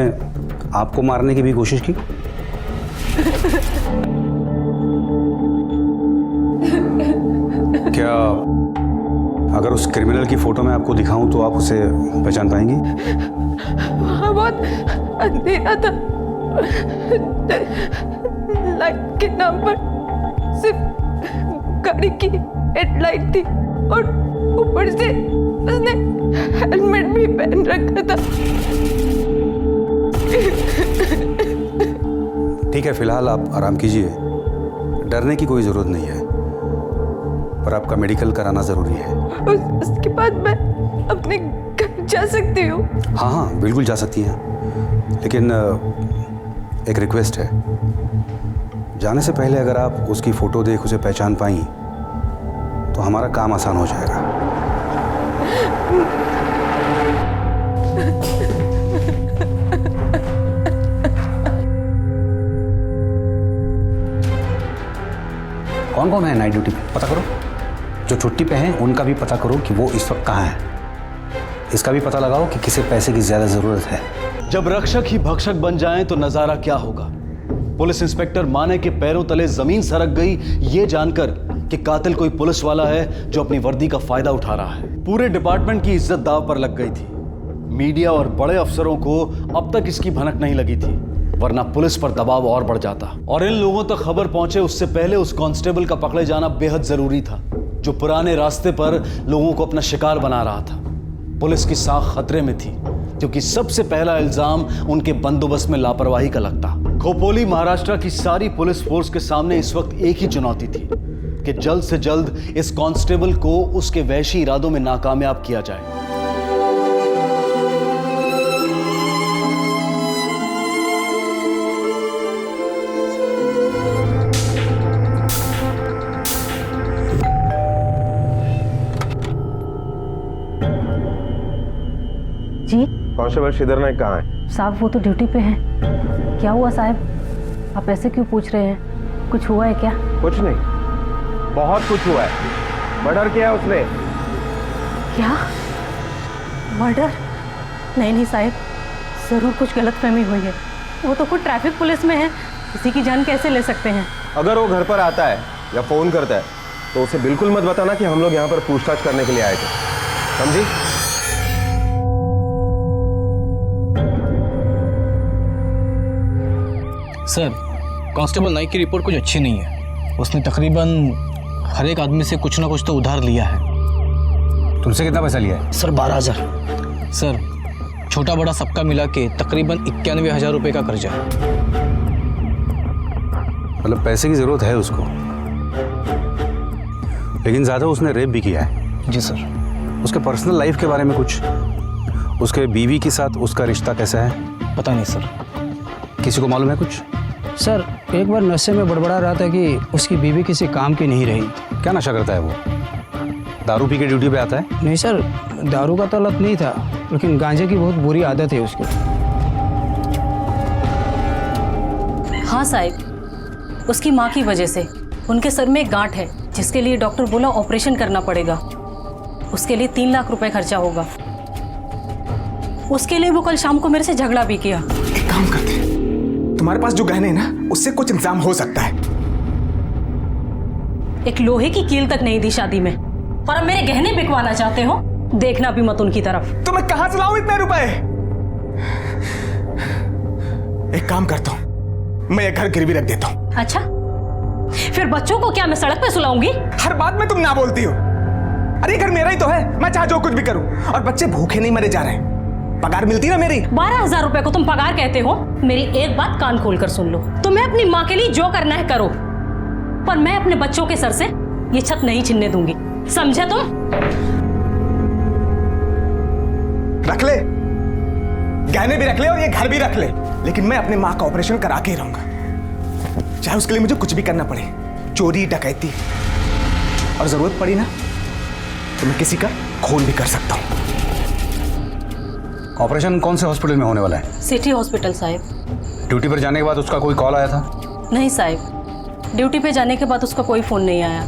[SPEAKER 7] आपको मारने की भी कोशिश की? क्या अगर उस क्रिमिनल की फोटो में आपको दिखाऊं तो आप उसे पहचान पाएंगी?
[SPEAKER 9] वहाँ बहुत अंधेरा था, लाइट के नाम पर सिर्फ गाड़ी की हेडलाइट थी और ऊपर से उसने हेलमेट भी पहन रखा था।
[SPEAKER 7] ठीक है, फिलहाल आप आराम कीजिए, डरने की कोई जरूरत नहीं है, पर आपका मेडिकल कराना जरूरी है।
[SPEAKER 9] उसके बाद मैं अपने घर जा सकती हूँ?
[SPEAKER 7] हाँ हाँ बिल्कुल जा सकती हैं, लेकिन एक रिक्वेस्ट है, जाने से पहले अगर आप उसकी फोटो देख उसे पहचान पाई तो हमारा काम आसान हो जाएगा। कौन कौन है नाइट ड्यूटी पे पता करो, जो छुट्टी पे हैं उनका भी पता करो कि वो इस वक्त कहाँ है। इसका भी पता लगाओ कि किसे पैसे की ज्यादा जरूरत है।
[SPEAKER 5] जब रक्षक ही भक्षक बन जाएं तो नजारा क्या होगा। पुलिस इंस्पेक्टर माने के पैरों तले जमीन सरक गई ये जानकर कि कातिल कोई पुलिस वाला है जो अपनी वर्दी का फायदा उठा रहा है। पूरे डिपार्टमेंट की इज्जत दांव पर लग गई थी। मीडिया और बड़े अफसरों को अब तक इसकी भनक नहीं लगी थी, वरना पुलिस पर दबाव और बढ़ जाता और इन लोगों तक खबर पहुंचे उससे पहले उस कांस्टेबल का पकड़े जाना बेहद जरूरी था, जो पुराने रास्ते पर लोगों को अपना शिकार बना रहा था। पुलिस की साख खतरे में थी क्योंकि सबसे पहला इल्जाम उनके बंदोबस्त में लापरवाही का लगता। खोपोली महाराष्ट्र की सारी पुलिस फोर्स के सामने इस वक्त एक ही चुनौती थी कि जल्द से जल्द इस कांस्टेबल को उसके वैशी इरादों में नाकामयाब किया जाए।
[SPEAKER 17] जी
[SPEAKER 4] कांस्टेबल श्रीधर नायक कहाँ है?
[SPEAKER 17] साहब वो तो ड्यूटी पे हैं। क्या हुआ साहब, आप ऐसे क्यों पूछ रहे हैं? कुछ हुआ है क्या?
[SPEAKER 4] कुछ नहीं, बहुत कुछ हुआ है। मर्डर किया उसने।
[SPEAKER 17] क्या मर्डर? नहीं नहीं साहब, जरूर कुछ गलतफहमी हुई है। वो तो खुद ट्रैफिक पुलिस में है, किसी की जान कैसे ले सकते हैं?
[SPEAKER 4] अगर वो घर पर आता है या फोन करता है तो उसे बिल्कुल मत बताना कि हम लोग यहाँ पर पूछताछ करने के लिए आए थे, समझी?
[SPEAKER 20] सर कांस्टेबल नाइक की रिपोर्ट कुछ अच्छी नहीं है। उसने तकरीबन हर एक आदमी से कुछ ना कुछ तो उधार लिया है।
[SPEAKER 7] तुमसे कितना पैसा लिया है?
[SPEAKER 20] सर 12,000। सर छोटा बड़ा सबका मिला के तकरीबन 91,000 रुपये का कर्जा है।
[SPEAKER 7] मतलब पैसे की जरूरत है उसको, लेकिन ज्यादा उसने रेप भी किया है।
[SPEAKER 20] जी सर।
[SPEAKER 7] उसके पर्सनल लाइफ के बारे में कुछ, उसके बीवी के साथ उसका रिश्ता कैसा है?
[SPEAKER 20] पता नहीं सर।
[SPEAKER 7] किसी को मालूम है कुछ?
[SPEAKER 6] सर एक बार नशे में बड़बड़ा रहा था कि उसकी बीवी किसी काम की नहीं रही।
[SPEAKER 7] क्या नशा करता है वो? दारू पी के ड्यूटी पे आता है?
[SPEAKER 6] नहीं सर, दारू का तो लत नहीं था, लेकिन गांजे की बहुत बुरी आदत है उसको।
[SPEAKER 17] हाँ साहब, उसकी माँ की वजह से उनके सर में एक गांठ है, जिसके लिए डॉक्टर बोला ऑपरेशन करना पड़ेगा। उसके लिए 3 लाख रुपए खर्चा होगा। उसके लिए वो कल शाम को मेरे से झगड़ा भी किया।
[SPEAKER 18] एक काम करते हैं, तुम्हारे पास जो गहने हैं ना, उससे कुछ इंतजाम हो सकता है।
[SPEAKER 17] एक लोहे की कील तक नहीं दी शादी में, और अब मेरे गहने बिकवाना चाहते हो? देखना भी मत उनकी तरफ।
[SPEAKER 18] तो मैं कहां से लाऊं इतने रुपए? एक काम करता हूं, मैं ये घर गिरवी रख देता हूं।
[SPEAKER 17] अच्छा, फिर बच्चों को क्या मैं सड़क पे सुलाऊंगी?
[SPEAKER 18] हर बात में तुम ना बोलती हो। अरे घर मेरा ही तो है, मैं चाहे जो कुछ भी करूं, और बच्चे भूखे नहीं मरे जा रहे हैं। पगार मिलती ना मेरी।
[SPEAKER 17] 12,000 रुपए को तुम पगार कहते हो? मेरी एक बात कान खोल कर सुन लो, तुम्हें अपनी माँ के लिए जो करना है करो, पर मैं अपने बच्चों के सर से ये छत नहीं छीनने दूंगी, समझे तुम?
[SPEAKER 18] रख ले, गहने भी रख ले और ये घर भी रख ले, लेकिन मैं अपने माँ का ऑपरेशन करा के ही रहूंगा, चाहे उसके लिए मुझे कुछ भी करना पड़े, चोरी डकैती, और जरूरत पड़ी ना तो मैं किसी का खून भी कर सकता हूं।
[SPEAKER 7] ऑपरेशन कौन से हॉस्पिटल में होने वाला है?
[SPEAKER 17] सिटी हॉस्पिटल साहब।
[SPEAKER 7] ड्यूटी पर जाने के बाद उसका कोई कॉल आया था?
[SPEAKER 17] नहीं साहब, ड्यूटी पे जाने के बाद उसका कोई फोन नहीं आया।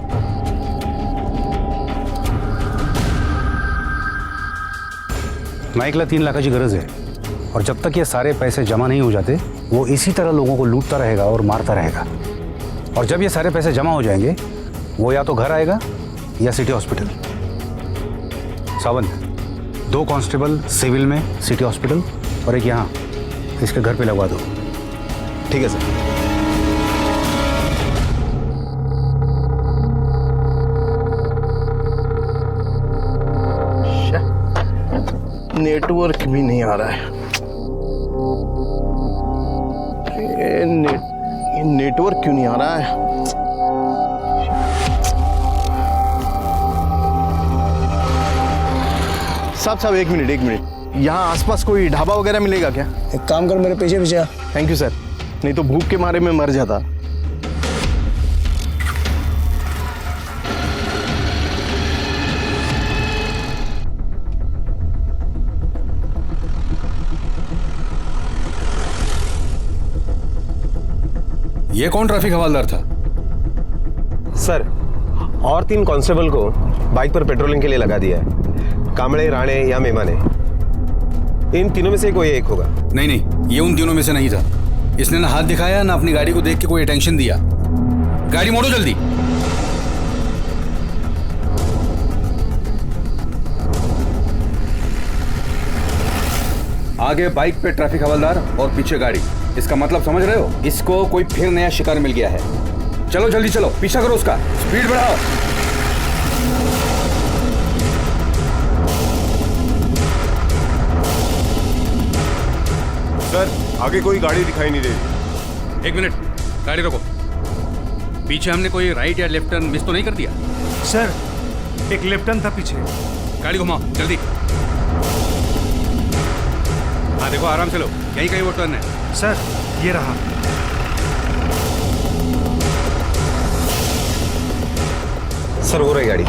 [SPEAKER 7] नाइकला 3 लाख की गरज है, और जब तक ये सारे पैसे जमा नहीं हो जाते वो इसी तरह लोगों को लूटता रहेगा और मारता रहेगा। और जब ये सारे पैसे जमा हो जाएंगे वो या तो घर आएगा या city hospital. Sawant, 2 constable civil में सिटी हॉस्पिटल और एक यहाँ, इसके घर पे लगवा दो।
[SPEAKER 4] ठीक है सर।
[SPEAKER 11] नेटवर्क भी नहीं आ रहा है। ये नेटवर्क क्यों नहीं आ रहा है? साहब एक मिनट, यहाँ आसपास कोई ढाबा वगैरह मिलेगा क्या?
[SPEAKER 6] एक काम कर, मेरे पीछे पीछे आ।
[SPEAKER 11] थैंक यू सर, नहीं तो भूख के मारे में मर जाता।
[SPEAKER 7] ये कौन ट्रैफिक हवालदार था?
[SPEAKER 4] सर, और 3 कांस्टेबल को बाइक पर पेट्रोलिंग के लिए लगा दिया है। कामड़े, राणे या मेमाने, इन तीनों में से कोई एक होगा।
[SPEAKER 7] नहीं, ये उन तीनों में से नहीं था। इसने ना हाथ दिखाया ना अपनी गाड़ी को देख के कोई अटेंशन दिया। गाड़ी मोड़ो जल्दी। आगे बाइक पे ट्रैफिक हवलदार और पीछे गाड़ी। इसका मतलब समझ रहे हो? इसको कोई फिर नया शिकार मिल गया है। चलो जल्दी चलो, पीछा करो उसका, स्पीड बढ़ाओ।
[SPEAKER 4] सर, आगे कोई गाड़ी दिखाई नहीं रही।
[SPEAKER 7] 1 मिनट, गाड़ी रोको। पीछे हमने कोई राइट या लेफ्ट टर्न मिस तो नहीं कर दिया?
[SPEAKER 14] सर, एक लेफ्ट टर्न था पीछे।
[SPEAKER 7] गाड़ी घुमाओ जल्दी। हाँ देखो, आराम से लो, यहीं कहीं वो टर्न है।
[SPEAKER 14] सर, ये रहा।
[SPEAKER 4] सर, हो रही गाड़ी।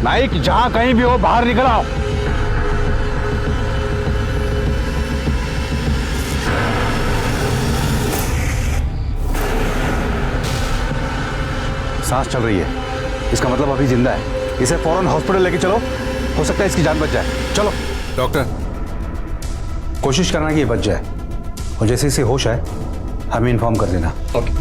[SPEAKER 14] नाइक, जहां कहीं भी हो बाहर निकल आओ।
[SPEAKER 7] सांस चल रही है, इसका मतलब अभी जिंदा है। इसे फौरन हॉस्पिटल लेके चलो, हो सकता है इसकी जान बच जाए। चलो। डॉक्टर, कोशिश करना कि ये बच जाए, और जैसे इसे होश आए हमें इन्फॉर्म कर देना।
[SPEAKER 4] ओके।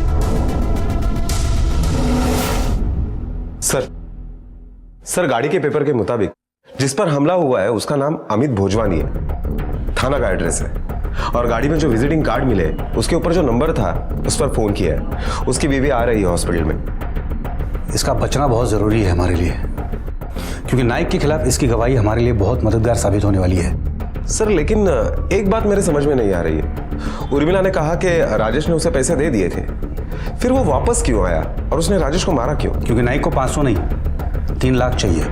[SPEAKER 4] सर, गाड़ी के पेपर के मुताबिक जिस पर हमला हुआ है उसका नाम अमित भोजवानी है। थाना का एड्रेस है। और गाड़ी में जो विजिटिंग कार्ड मिले उसके ऊपर जो नंबर था उस पर फोन किया है। उसकी बीवी आ रही है हॉस्पिटल में।
[SPEAKER 7] इसका बचना बहुत ज़रूरी है हमारे लिए, क्योंकि नाइक के खिलाफ इसकी गवाही हमारे लिए बहुत मददगार साबित होने वाली है।
[SPEAKER 4] सर लेकिन एक बात मेरे समझ में नहीं आ रही है। उर्मिला ने कहा कि राजेश ने उसे पैसे दे दिए थे, फिर वो वापस क्यों आया और उसने राजेश को मारा क्यों?
[SPEAKER 7] क्योंकि नाइक को 500 नहीं 3 लाख चाहिए।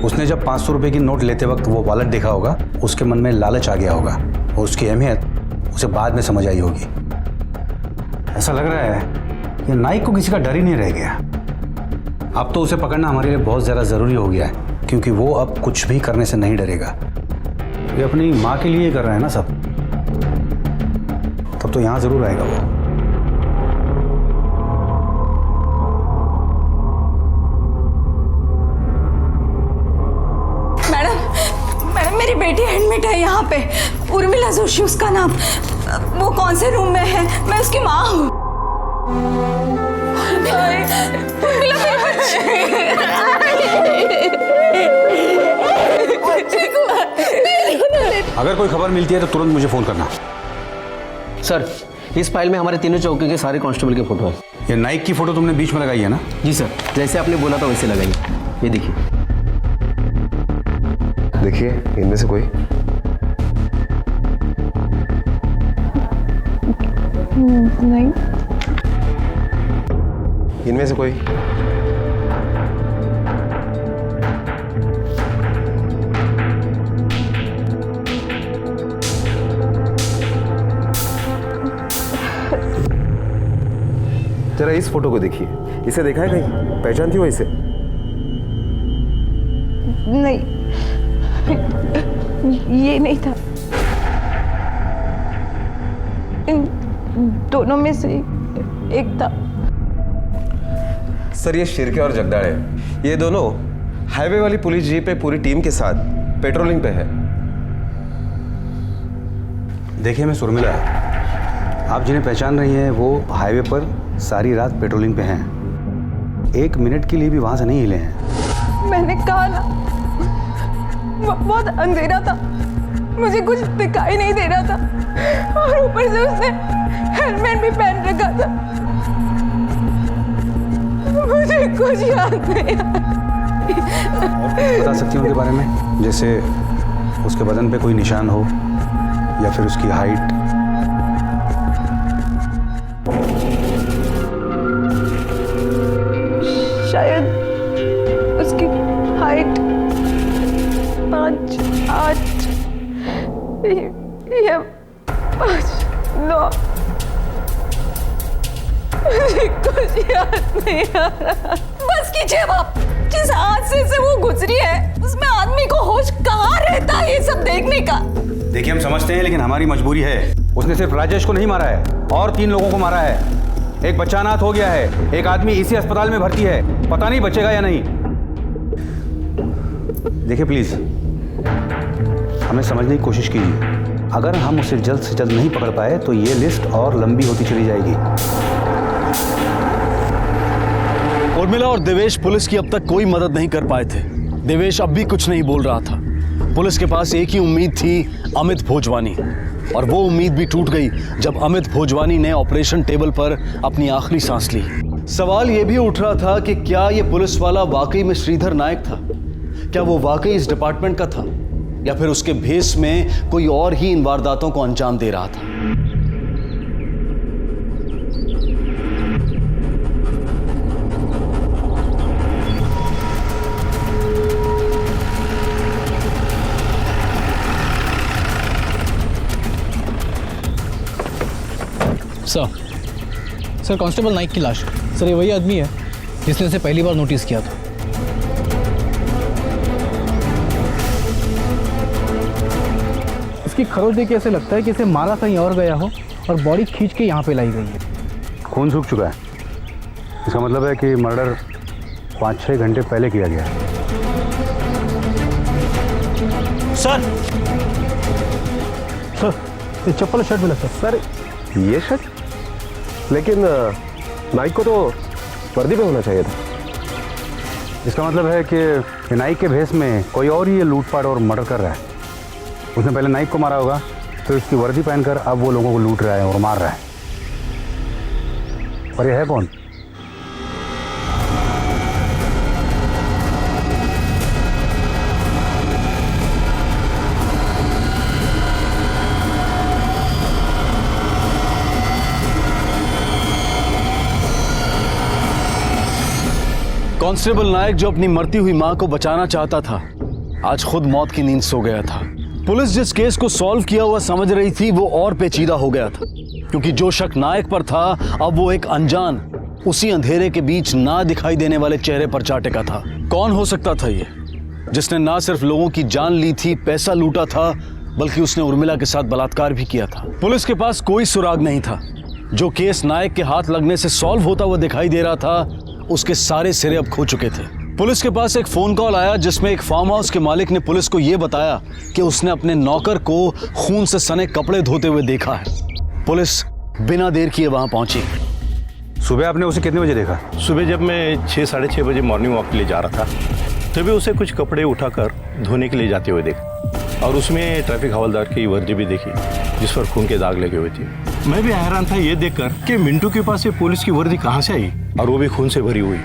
[SPEAKER 7] उसने जब 500 रुपये की नोट लेते वक्त वो वॉलेट देखा होगा, उसके मन में लालच आ गया होगा और उसकी अहमियत उसे बाद में समझ आई होगी। ऐसा लग रहा है कि नाइक को किसी का डर ही नहीं रह गया। अब तो उसे पकड़ना हमारे लिए बहुत ज़्यादा ज़रूरी हो गया है, क्योंकि वो अब कुछ भी करने से नहीं डरेगा। ये अपनी माँ के लिए कर रहा है ना सब, तब तो यहाँ ज़रूर आएगा वो।
[SPEAKER 9] मैडम मेरी बेटी एडमिट है यहाँ पे, उर्मिला जोशी उसका नाम। वो कौन से रूम में है? मैं उसकी माँ हूँ।
[SPEAKER 7] अगर कोई खबर मिलती है तो तुरंत मुझे फोन करना।
[SPEAKER 20] सर इस फाइल में हमारे तीनों चौकी के सारे कांस्टेबल के फोटो है।
[SPEAKER 7] ये नाइक की फोटो तुमने बीच में लगाई है ना?
[SPEAKER 20] जी सर, जैसे आपने बोला था वैसे लगाई। ये देखिए।
[SPEAKER 4] देखिए इनमें से कोई।
[SPEAKER 9] नहीं।
[SPEAKER 4] इनमें से कोई। जरा इस फोटो को देखिए, इसे देखा है कहीं? पहचानती हो इसे?
[SPEAKER 9] नहीं, ये नहीं था। इन दोनों में से एक था।
[SPEAKER 4] सर ये शिर्के और जगदाड़ है। ये दोनों हाईवे वाली पुलिस जीप पे पूरी टीम के साथ पेट्रोलिंग पे है।
[SPEAKER 7] देखिए मिस उर्मिला, आप जिन्हें पहचान रही हैं वो हाईवे पर सारी रात पेट्रोलिंग पे हैं। 1 मिनट के लिए भी वहां से नहीं हिले हैं।
[SPEAKER 9] मैंने कहा ना, बहुत अंधेरा था, मुझे कुछ दिखाई नहीं दे रहा था और ऊपर से उसने हेलमेट भी पहन रखा था। मुझे कुछ याद नहीं।
[SPEAKER 7] बता सकती हैं उनके बारे में, जैसे उसके बदन पे कोई निशान हो या फिर उसकी हाइट?
[SPEAKER 9] शायद उसकी हाइट 5'8" या 5'9". मुझे कुछ याद नहीं आ रहा। बस कीजिए आप। जिस हादसे से वो गुजरी है उसमें आदमी को होश कहाँ रहता है ये सब देखने का?
[SPEAKER 7] देखिए हम समझते हैं, लेकिन हमारी मजबूरी है। उसने सिर्फ राजेश को नहीं मारा है, और 3 लोगों को मारा है। एक बच्चा अनाथ हो गया है, एक आदमी इसी अस्पताल में भर्ती है, पता नहीं बचेगा या नहीं। देखिए प्लीज हमें समझने की कोशिश कीजिए। अगर हम उसे जल्द से जल्द नहीं पकड़ पाए तो ये लिस्ट और लंबी होती चली जाएगी।
[SPEAKER 5] उर्मिला और देवेश पुलिस की अब तक कोई मदद नहीं कर पाए थे। देवेश अब भी कुछ नहीं बोल रहा था। पुलिस के पास एक ही उम्मीद थी, अमित भोजवानी, और वो उम्मीद भी टूट गई जब अमित भोजवानी ने ऑपरेशन टेबल पर अपनी आखिरी सांस ली। सवाल ये भी उठ रहा था कि क्या ये पुलिस वाला वाकई में श्रीधर नायक था? क्या वो वाकई इस डिपार्टमेंट का था, या फिर उसके भेस में कोई और ही इन वारदातों को अंजाम दे रहा था?
[SPEAKER 20] सर कांस्टेबल नाइक की लाश। सर ये वही आदमी है जिसने इसे पहली बार नोटिस किया था।
[SPEAKER 6] इसकी खरोच देख के ऐसे लगता है कि इसे मारा कहीं और गया हो और बॉडी खींच के यहाँ पे लाई गई है।
[SPEAKER 7] खून सूख चुका है, इसका मतलब है कि मर्डर 5-6 घंटे पहले किया गया।
[SPEAKER 6] सर ये चप्पल शर्ट मिला सर।
[SPEAKER 4] ये शर्ट? लेकिन नाइक को तो वर्दी पे होना चाहिए था।
[SPEAKER 7] इसका मतलब है कि नाइक के भेस में कोई और ही ये लूटपाट और मर्डर कर रहा है। उसने पहले नाइक को मारा होगा,
[SPEAKER 1] तो इसकी वर्दी पहनकर अब वो लोगों को लूट रहा है और मार रहा है। और ये है कौन?
[SPEAKER 5] कांस्टेबल नायक जो अपनी मरती हुई मां को बचाना चाहता था, आज खुद मौत की नींद सो गया था। पुलिस जिस केस को सॉल्व किया हुआ समझ रही थी, वो और पेचीदा हो गया था, क्योंकि जो शक नायक पर था, अब वो एक अनजान, उसी अंधेरे के बीच ना दिखाई देने वाले चेहरे पर जा टिका था। कौन हो सकता था ये, जिसने ना सिर्फ लोगों की जान ली थी, पैसा लूटा था, बल्कि उसने उर्मिला के साथ बलात्कार भी किया था। पुलिस के पास कोई सुराग नहीं था। जो केस नायक के हाथ लगने से सॉल्व होता हुआ दिखाई दे रहा था, उसके सारे सिरे अब खो चुके थे। पुलिस के पास एक फोन कॉल आया जिसमें एक फार्म हाउस के मालिक ने पुलिस को यह बताया कि उसने अपने नौकर को खून से सने कपड़े धोते हुए देखा है। पुलिस बिना देर किए वहां पहुंची।
[SPEAKER 1] सुबह आपने उसे कितने बजे देखा?
[SPEAKER 11] सुबह जब मैं 6 साढ़े 6 बजे मॉर्निंग वॉक के लिए जा रहा था, तभी उसे कुछ कपड़े उठाकर धोने के लिए जाते हुए देखा, और उसमें ट्रैफिक हवलदार की वर्दी भी देखी जिस पर खून के दाग लगे हुए थे। मैं भी हैरान था ये देखकर कि मिंटू के पास ये पुलिस की वर्दी कहाँ से आई, और वो भी खून से भरी हुई।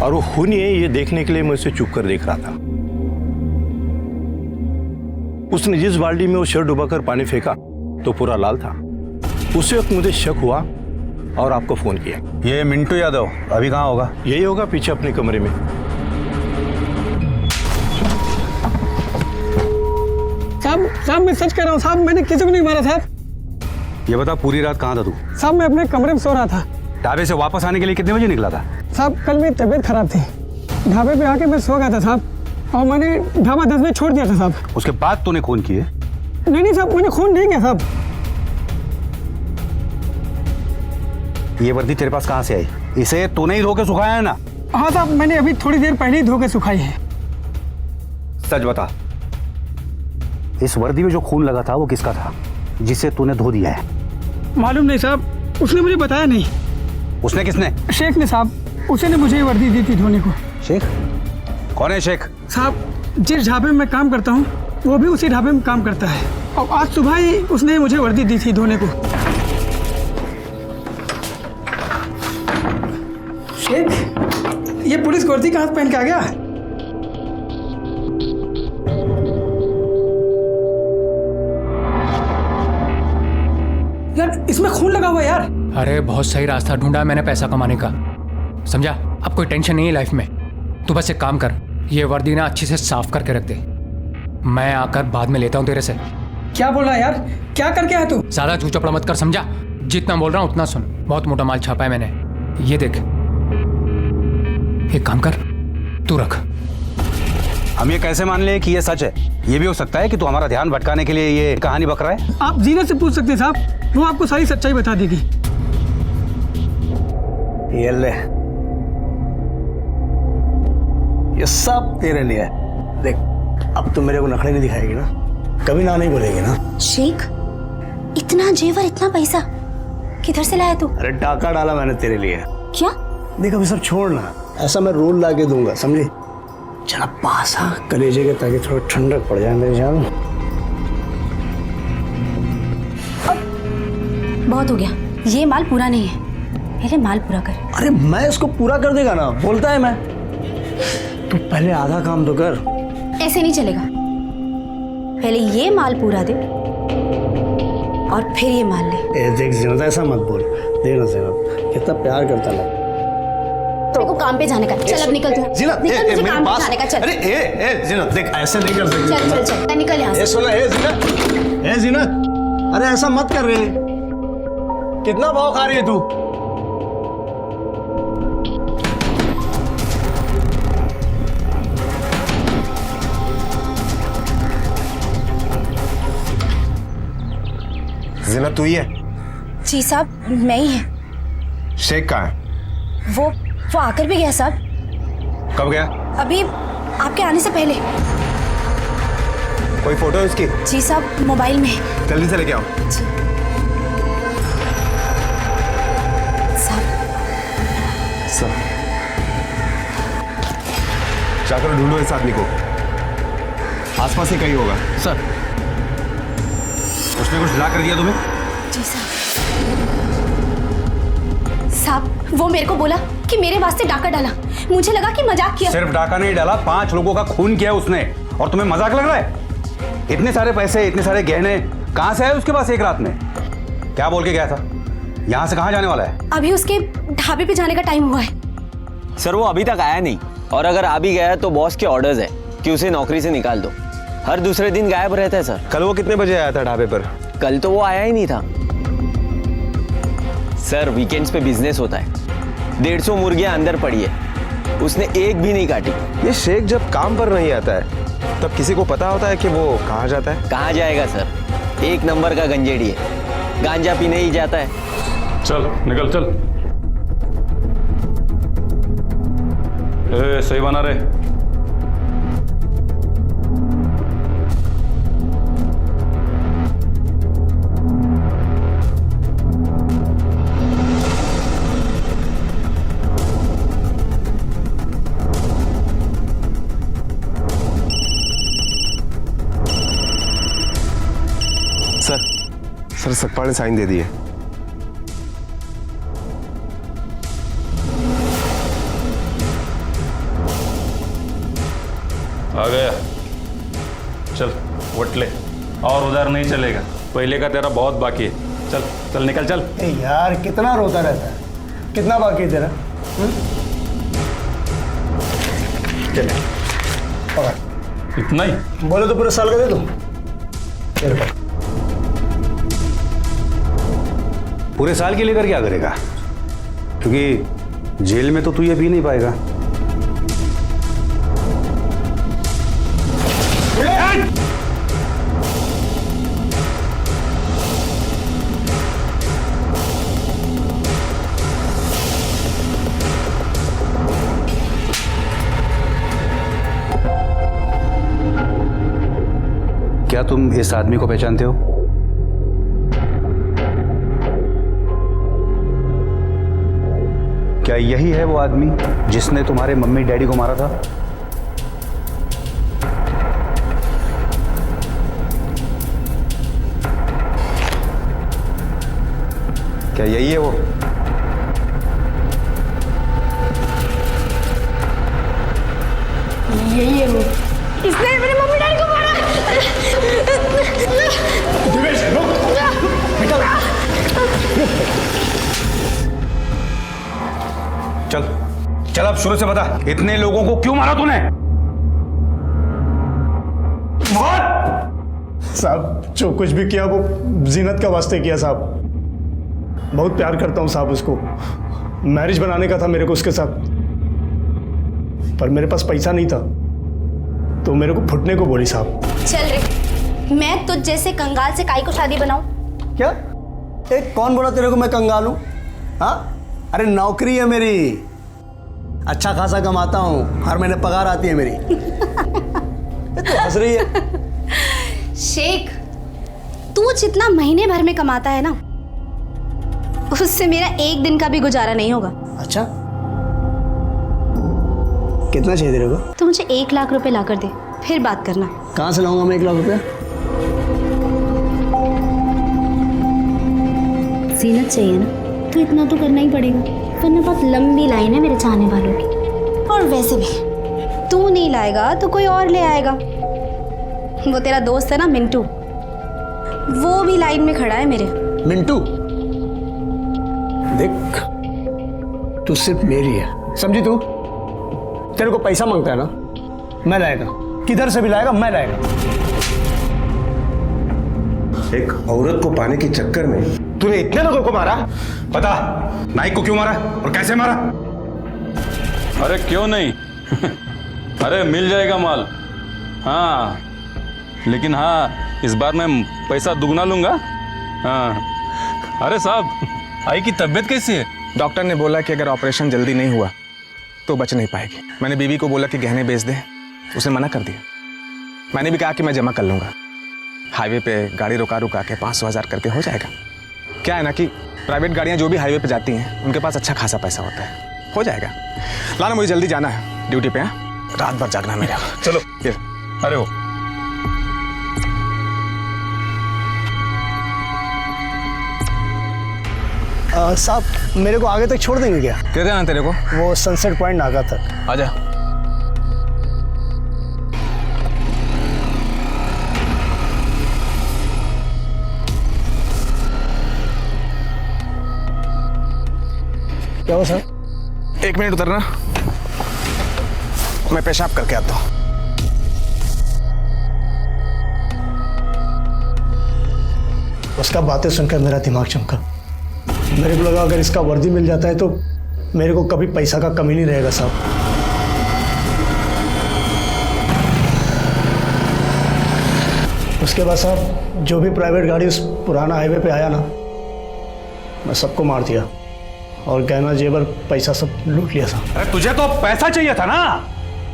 [SPEAKER 11] और वो खून ये देखने के लिए मैं उसे चुप कर देख रहा था। उसने जिस बाल्टी में वो शर्ट डुबाकर पानी फेंका तो पूरा लाल था। उस वक्त मुझे शक हुआ और आपको फोन किया।
[SPEAKER 1] ये मिंटू यादव अभी कहाँ होगा?
[SPEAKER 11] यही होगा, पीछे अपने कमरे में।
[SPEAKER 2] साहब मैं सच कह रहा हूँ साहब, मैंने किसी को नहीं मारा साहब।
[SPEAKER 1] ये बता, पूरी रात कहाँ था तू?
[SPEAKER 2] साहब मैं अपने कमरे में सो रहा था।
[SPEAKER 1] ढाबे से वापस आने के लिए कितने बजे निकला था?
[SPEAKER 2] साहब कल मेरी तबीयत खराब थी, ढाबे पे आके मैं सो गया था साहब, और मैंने ढाबा 10 बजे छोड़ दिया था साहब।
[SPEAKER 1] उसके बाद तूने खून किए?
[SPEAKER 2] नहीं साहब, मैंने खून नहीं किया साहब।
[SPEAKER 1] ये वर्दी तेरे पास कहाँ से आई? इसे तूने ही धो के सुखाया है ना?
[SPEAKER 2] हाँ साहब, मैंने अभी थोड़ी देर पहले ही धो के सुखाई है।
[SPEAKER 1] सच बता, इस वर्दी में जो खून लगा था वो किसका था जिसे तूने धो दिया है?
[SPEAKER 2] मालूम नहीं साहब, उसने मुझे बताया नहीं।
[SPEAKER 1] उसने किसने?
[SPEAKER 2] शेख ने साहब, उसी ने मुझे ये वर्दी दी थी धोने को।
[SPEAKER 1] शेख? कौन है शेख?
[SPEAKER 2] साहब जिस ढाबे में मैं काम करता हूँ वो भी उसी ढाबे में काम करता है, और आज सुबह ही उसने मुझे वर्दी दी थी धोने को। शेख, ये पुलिस वर्दी कहाँ पहन के आ गया? यार इसमें खून लगा हुआ यार।
[SPEAKER 10] अरे बहुत सही रास्ता ढूंढा मैंने पैसा कमाने का, समझा? अब कोई टेंशन नहीं है लाइफ में। तू बस एक काम कर, ये वर्दी ना अच्छे से साफ करके रख दे, मैं आकर बाद में लेता हूँ तेरे से।
[SPEAKER 2] क्या बोल रहा है यार, क्या करके आया तू?
[SPEAKER 10] ज्यादा चूचपड़ा मत कर, समझा? जितना बोल रहा हूँ उतना सुन, बहुत मोटा माल छापा है मैंने। ये देख, एक काम कर, तू रख।
[SPEAKER 1] हम ये कैसे मान ले कि ये सच है? ये भी हो सकता है कि तू हमारा ध्यान भटकाने के लिए ये कहानी बक रहा है।
[SPEAKER 2] आप जीना से पूछ सकते हैं साहब, वो आपको सारी सच्चाई बता देगी।
[SPEAKER 11] ये ले, ये सब तेरे लिए है। देख, अब तो मेरे को नखरे नहीं दिखाएगी ना, कभी ना नहीं बोलेगी ना।
[SPEAKER 23] शेख, इतना जेवर, इतना पैसा किधर से लाया तू?
[SPEAKER 11] अरे डाका डाला मैंने तेरे लिए।
[SPEAKER 23] क्या?
[SPEAKER 11] देख अभी सब छोड़ना, ऐसा मैं रोल ला के दूंगा, समझी? चला पास आ कलेजे के, ताकि थोड़ा ठंडक पड़ जाए मेरी जान।
[SPEAKER 23] बहुत हो गया, ये माल पूरा नहीं है, पहले माल पूरा कर।
[SPEAKER 11] अरे मैं इसको पूरा कर देगा ना, बोलता है मैं। तू पहले आधा काम तो कर।
[SPEAKER 23] ऐसे नहीं चलेगा, पहले ये माल पूरा दे और फिर ये माल ले।
[SPEAKER 11] ए देख ज़ीनत, ऐसा मत बोल। देख ना ज़ीनत, कितना प्यार करता है।
[SPEAKER 23] तेरे को काम पे जाने का, चल अब निकल तू।
[SPEAKER 11] ज़ीनत,
[SPEAKER 23] निकल, मुझे काम पे जाने का, चल।
[SPEAKER 11] अरे ए ज़ीनत, देख ऐसे नहीं कर सकती।
[SPEAKER 23] चल चल चल, निकल यहाँ से।
[SPEAKER 11] सुना, ए ज़ीनत, अरे ऐसा मत कर रहे। कितना भाव खा रही है तू?
[SPEAKER 4] ज़ीनत तू ही है?
[SPEAKER 23] जी साहब, मैं ही है।
[SPEAKER 4] शेख कहाँ है?
[SPEAKER 23] वो आकर भी गया साहब।
[SPEAKER 4] कब गया?
[SPEAKER 23] अभी आपके आने से पहले।
[SPEAKER 4] कोई फोटो इसकी?
[SPEAKER 23] जी साहब, मोबाइल में।
[SPEAKER 4] जल्दी से लेके आओ।
[SPEAKER 23] जी
[SPEAKER 4] साहब, जाकर ढूंढो इस आदमी को, आसपास ही कहीं होगा।
[SPEAKER 20] सर
[SPEAKER 7] उसने कुछ ला कर दिया तुम्हें?
[SPEAKER 23] जी साहब। साहब वो मेरे को बोला कि मेरे वास्ते डाका डाला। मुझे लगा कि मजाक किया।
[SPEAKER 7] सिर्फ डाका नहीं डाला, 5 लोगों का खून किया उसने, और तुम्हें मजाक लग रहा है? इतने सारे पैसे, इतने सारे गहने कहां से आए उसके पास एक रात में? क्या बोल के गया था? यहां से कहां जाने वाला है?
[SPEAKER 23] अभी उसके ढाबे पे जाने का टाइम हुआ है।
[SPEAKER 3] सर वो अभी तक आया नहीं, और अगर आ भी गया है तो बॉस के ऑर्डर्स है कि उसे नौकरी से निकाल दो। हर दूसरे दिन गायब रहता है सर।
[SPEAKER 4] कल वो कितने बजे आया था ढाबे पर?
[SPEAKER 3] कल तो वो आया ही नहीं था सर। वीकेंड्स पे बिजनेस होता है। 150 मुर्गियां अंदर पड़ी है, उसने एक भी नहीं काटी।
[SPEAKER 4] ये शेख जब काम पर नहीं आता है तब किसी को पता होता है कि वो कहाँ जाता है?
[SPEAKER 3] कहाँ जाएगा सर, 1 नंबर का गंजेड़ी है, गांजा पीने ही जाता है।
[SPEAKER 13] चल निकल चल। सही बना रहे।
[SPEAKER 4] सर सकपाल ने साइन दे दिए।
[SPEAKER 13] आ गया, चल वोट ले। और उधर नहीं चलेगा, पहले का तेरा बहुत बाकी है। चल चल निकल चल।
[SPEAKER 15] यार कितना रोता रहता है, कितना बाकी है तेरा? चल
[SPEAKER 13] इतना ही
[SPEAKER 15] बोले तो पूरे साल का दे दूं।
[SPEAKER 1] पूरे साल के लेकर क्या करेगा? क्योंकि जेल में तो तू ये पी नहीं पाएगा। क्या तुम इस आदमी को पहचानते हो? क्या यही है वो आदमी जिसने तुम्हारे मम्मी डैडी को मारा था?
[SPEAKER 4] क्या यही है वो?
[SPEAKER 9] यही है वो, इसने मेरे मम्मी डैडी को मारा।
[SPEAKER 15] दिवेश बेटा
[SPEAKER 1] चल चल अब शुरू से बता, इतने लोगों को क्यों मारा तूने?
[SPEAKER 15] साहब जो कुछ भी किया वो जीनत का वास्ते किया साहब। बहुत प्यार करता हूँ साहब उसको, मैरिज बनाने का था मेरे को उसके साथ, पर मेरे पास पैसा नहीं था तो मेरे को फुटने को बोली साहब।
[SPEAKER 23] चल रे, मैं तुझ जैसे कंगाल से काई को शादी बनाऊं?
[SPEAKER 15] क्या? एक कौन बोला तेरे को मैं कंगाल हूं? हाँ अरे नौकरी है मेरी, अच्छा खासा कमाता हूँ, हर महीने पगार आती है मेरी। तो हंस रही है।
[SPEAKER 23] शेख तू जितना महीने भर में कमाता है ना, उससे मेरा एक दिन का भी गुजारा नहीं होगा।
[SPEAKER 15] अच्छा कितना चाहिए तेरे को?
[SPEAKER 23] तो मुझे 1 लाख रुपए ला कर दे, फिर बात करना।
[SPEAKER 15] कहाँ से लाऊंगा मैं 1 लाख रुपया?
[SPEAKER 23] जीनत चाहिए ना, तो इतना तो करना ही पड़ेगा, वरना बहुत लंबी लाइन है मेरे चाहने वालों की। और वैसे भी तू नहीं लाएगा तो कोई और ले आएगा। वो तेरा दोस्त है ना मिंटू, वो भी लाइन में खड़ा है मेरे।
[SPEAKER 15] मिंटू देख, तू सिर्फ मेरी है, समझी तू? तेरे को पैसा मांगता है ना, मैं लाएगा, किधर से भी लाएगा, मैं लाएगा।
[SPEAKER 4] एक औरत को पाने के चक्कर में तूने इतने लोगों को मारा?
[SPEAKER 1] पता नाइक को क्यों मारा और कैसे मारा?
[SPEAKER 13] अरे क्यों नहीं अरे मिल जाएगा माल। हाँ लेकिन हाँ इस बार मैं पैसा दुगना लूंगा। हाँ अरे साहब आई की तबीयत कैसी है?
[SPEAKER 18] डॉक्टर ने बोला कि अगर ऑपरेशन जल्दी नहीं हुआ तो बच नहीं पाएगी। मैंने बीवी को बोला कि गहने बेच दे, उसने मना कर दिया। मैंने भी कहा कि मैं जमा कर लूँगा, हाईवे पे गाड़ी रुका के 500,000 करके हो जाएगा। क्या है ना कि प्राइवेट गाड़ियाँ जो भी हाईवे पे जाती हैं उनके पास अच्छा खासा पैसा होता है, हो जाएगा। लाना मुझे जल्दी जाना है ड्यूटी पे, रात भर जागना है मेरा। चलो ये अरे हो
[SPEAKER 15] साहब मेरे को आगे तक छोड़ देंगे क्या?
[SPEAKER 18] क्या जाना तेरे को?
[SPEAKER 15] वो सनसेट पॉइंट नाका तक।
[SPEAKER 18] आजा।
[SPEAKER 15] क्या हो सर?
[SPEAKER 18] 1 मिनट उतरना, मैं पेशाब करके आता हूँ।
[SPEAKER 15] उसका बातें सुनकर मेरा दिमाग चमका। मेरे को लगा अगर इसका वर्दी मिल जाता है तो मेरे को कभी पैसा का कमी नहीं रहेगा साहब। उसके बाद साहब जो भी प्राइवेट गाड़ी उस पुराना हाईवे पे आया ना, मैं सबको मार दिया और गहना जेवर पैसा सब लूट लिया साहब।
[SPEAKER 14] अरे तुझे तो पैसा चाहिए था ना,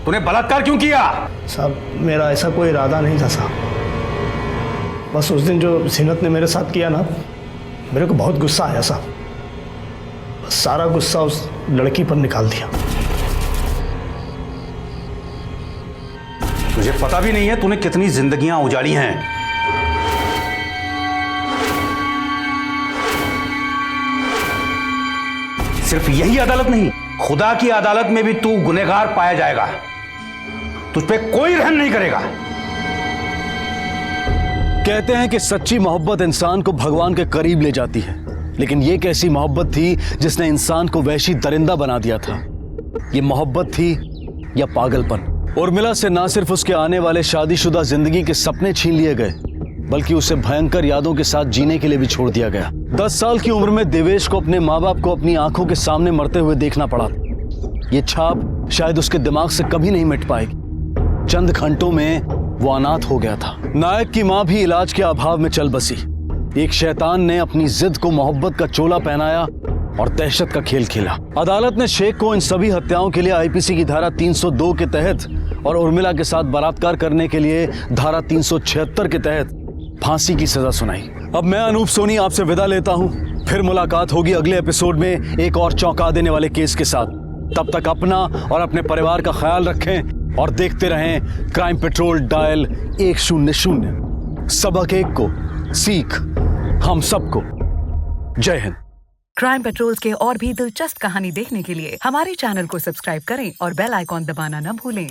[SPEAKER 14] तूने बलात्कार क्यों किया?
[SPEAKER 15] साहब मेरा ऐसा कोई इरादा नहीं था साहब, बस उस दिन जो जीनत ने मेरे साथ किया ना, मेरे को बहुत गुस्सा आया साहब। बस सारा गुस्सा उस लड़की पर निकाल दिया।
[SPEAKER 14] तुझे पता भी नहीं है तूने कितनी जिंदगियां उजाड़ी हैं। सिर्फ यही अदालत नहीं, खुदा की अदालत में भी तू गुनहगार पाया जाएगा। तुझ पे कोई रहम नहीं करेगा।
[SPEAKER 5] कहते हैं कि सच्ची मोहब्बत इंसान को भगवान के करीब ले जाती है, लेकिन ये कैसी मोहब्बत थी जिसने इंसान को वहशी दरिंदा बना दिया था? ये मोहब्बत थी या पागलपन? उर्मिला से ना सिर्फ उसके आने वाले शादीशुदा जिंदगी के सपने छीन लिए गए, बल्कि उसे भयंकर यादों के साथ जीने के लिए भी छोड़ दिया गया। 10 साल की उम्र में देवेश को अपने माँ बाप को अपनी आंखों के सामने मरते हुए देखना पड़ा। ये छाप शायद उसके दिमाग से कभी नहीं मिट पाएगी। चंद घंटों में वो अनाथ हो गया था। नायक की माँ भी इलाज के अभाव में चल बसी। एक शैतान ने अपनी जिद को मोहब्बत का चोला पहनाया और दहशत का खेल खेला। अदालत ने शेख को इन सभी हत्याओं के लिए आईपीसी की धारा 302 के तहत और उर्मिला के साथ बलात्कार करने के लिए धारा 376 के तहत फांसी की सजा सुनाई। अब मैं अनूप सोनी आपसे विदा लेता हूं। फिर मुलाकात होगी अगले एपिसोड में एक और चौंका देने वाले केस के साथ। तब तक अपना और अपने परिवार का ख्याल रखें और देखते रहें क्राइम पेट्रोल डायल 100। सबक एक को सीख हम सबको। जय हिंद।
[SPEAKER 8] क्राइम पेट्रोल के और भी दिलचस्प कहानी देखने के लिए हमारे चैनल को सब्सक्राइब करें और बेल आइकॉन दबाना न भूलें।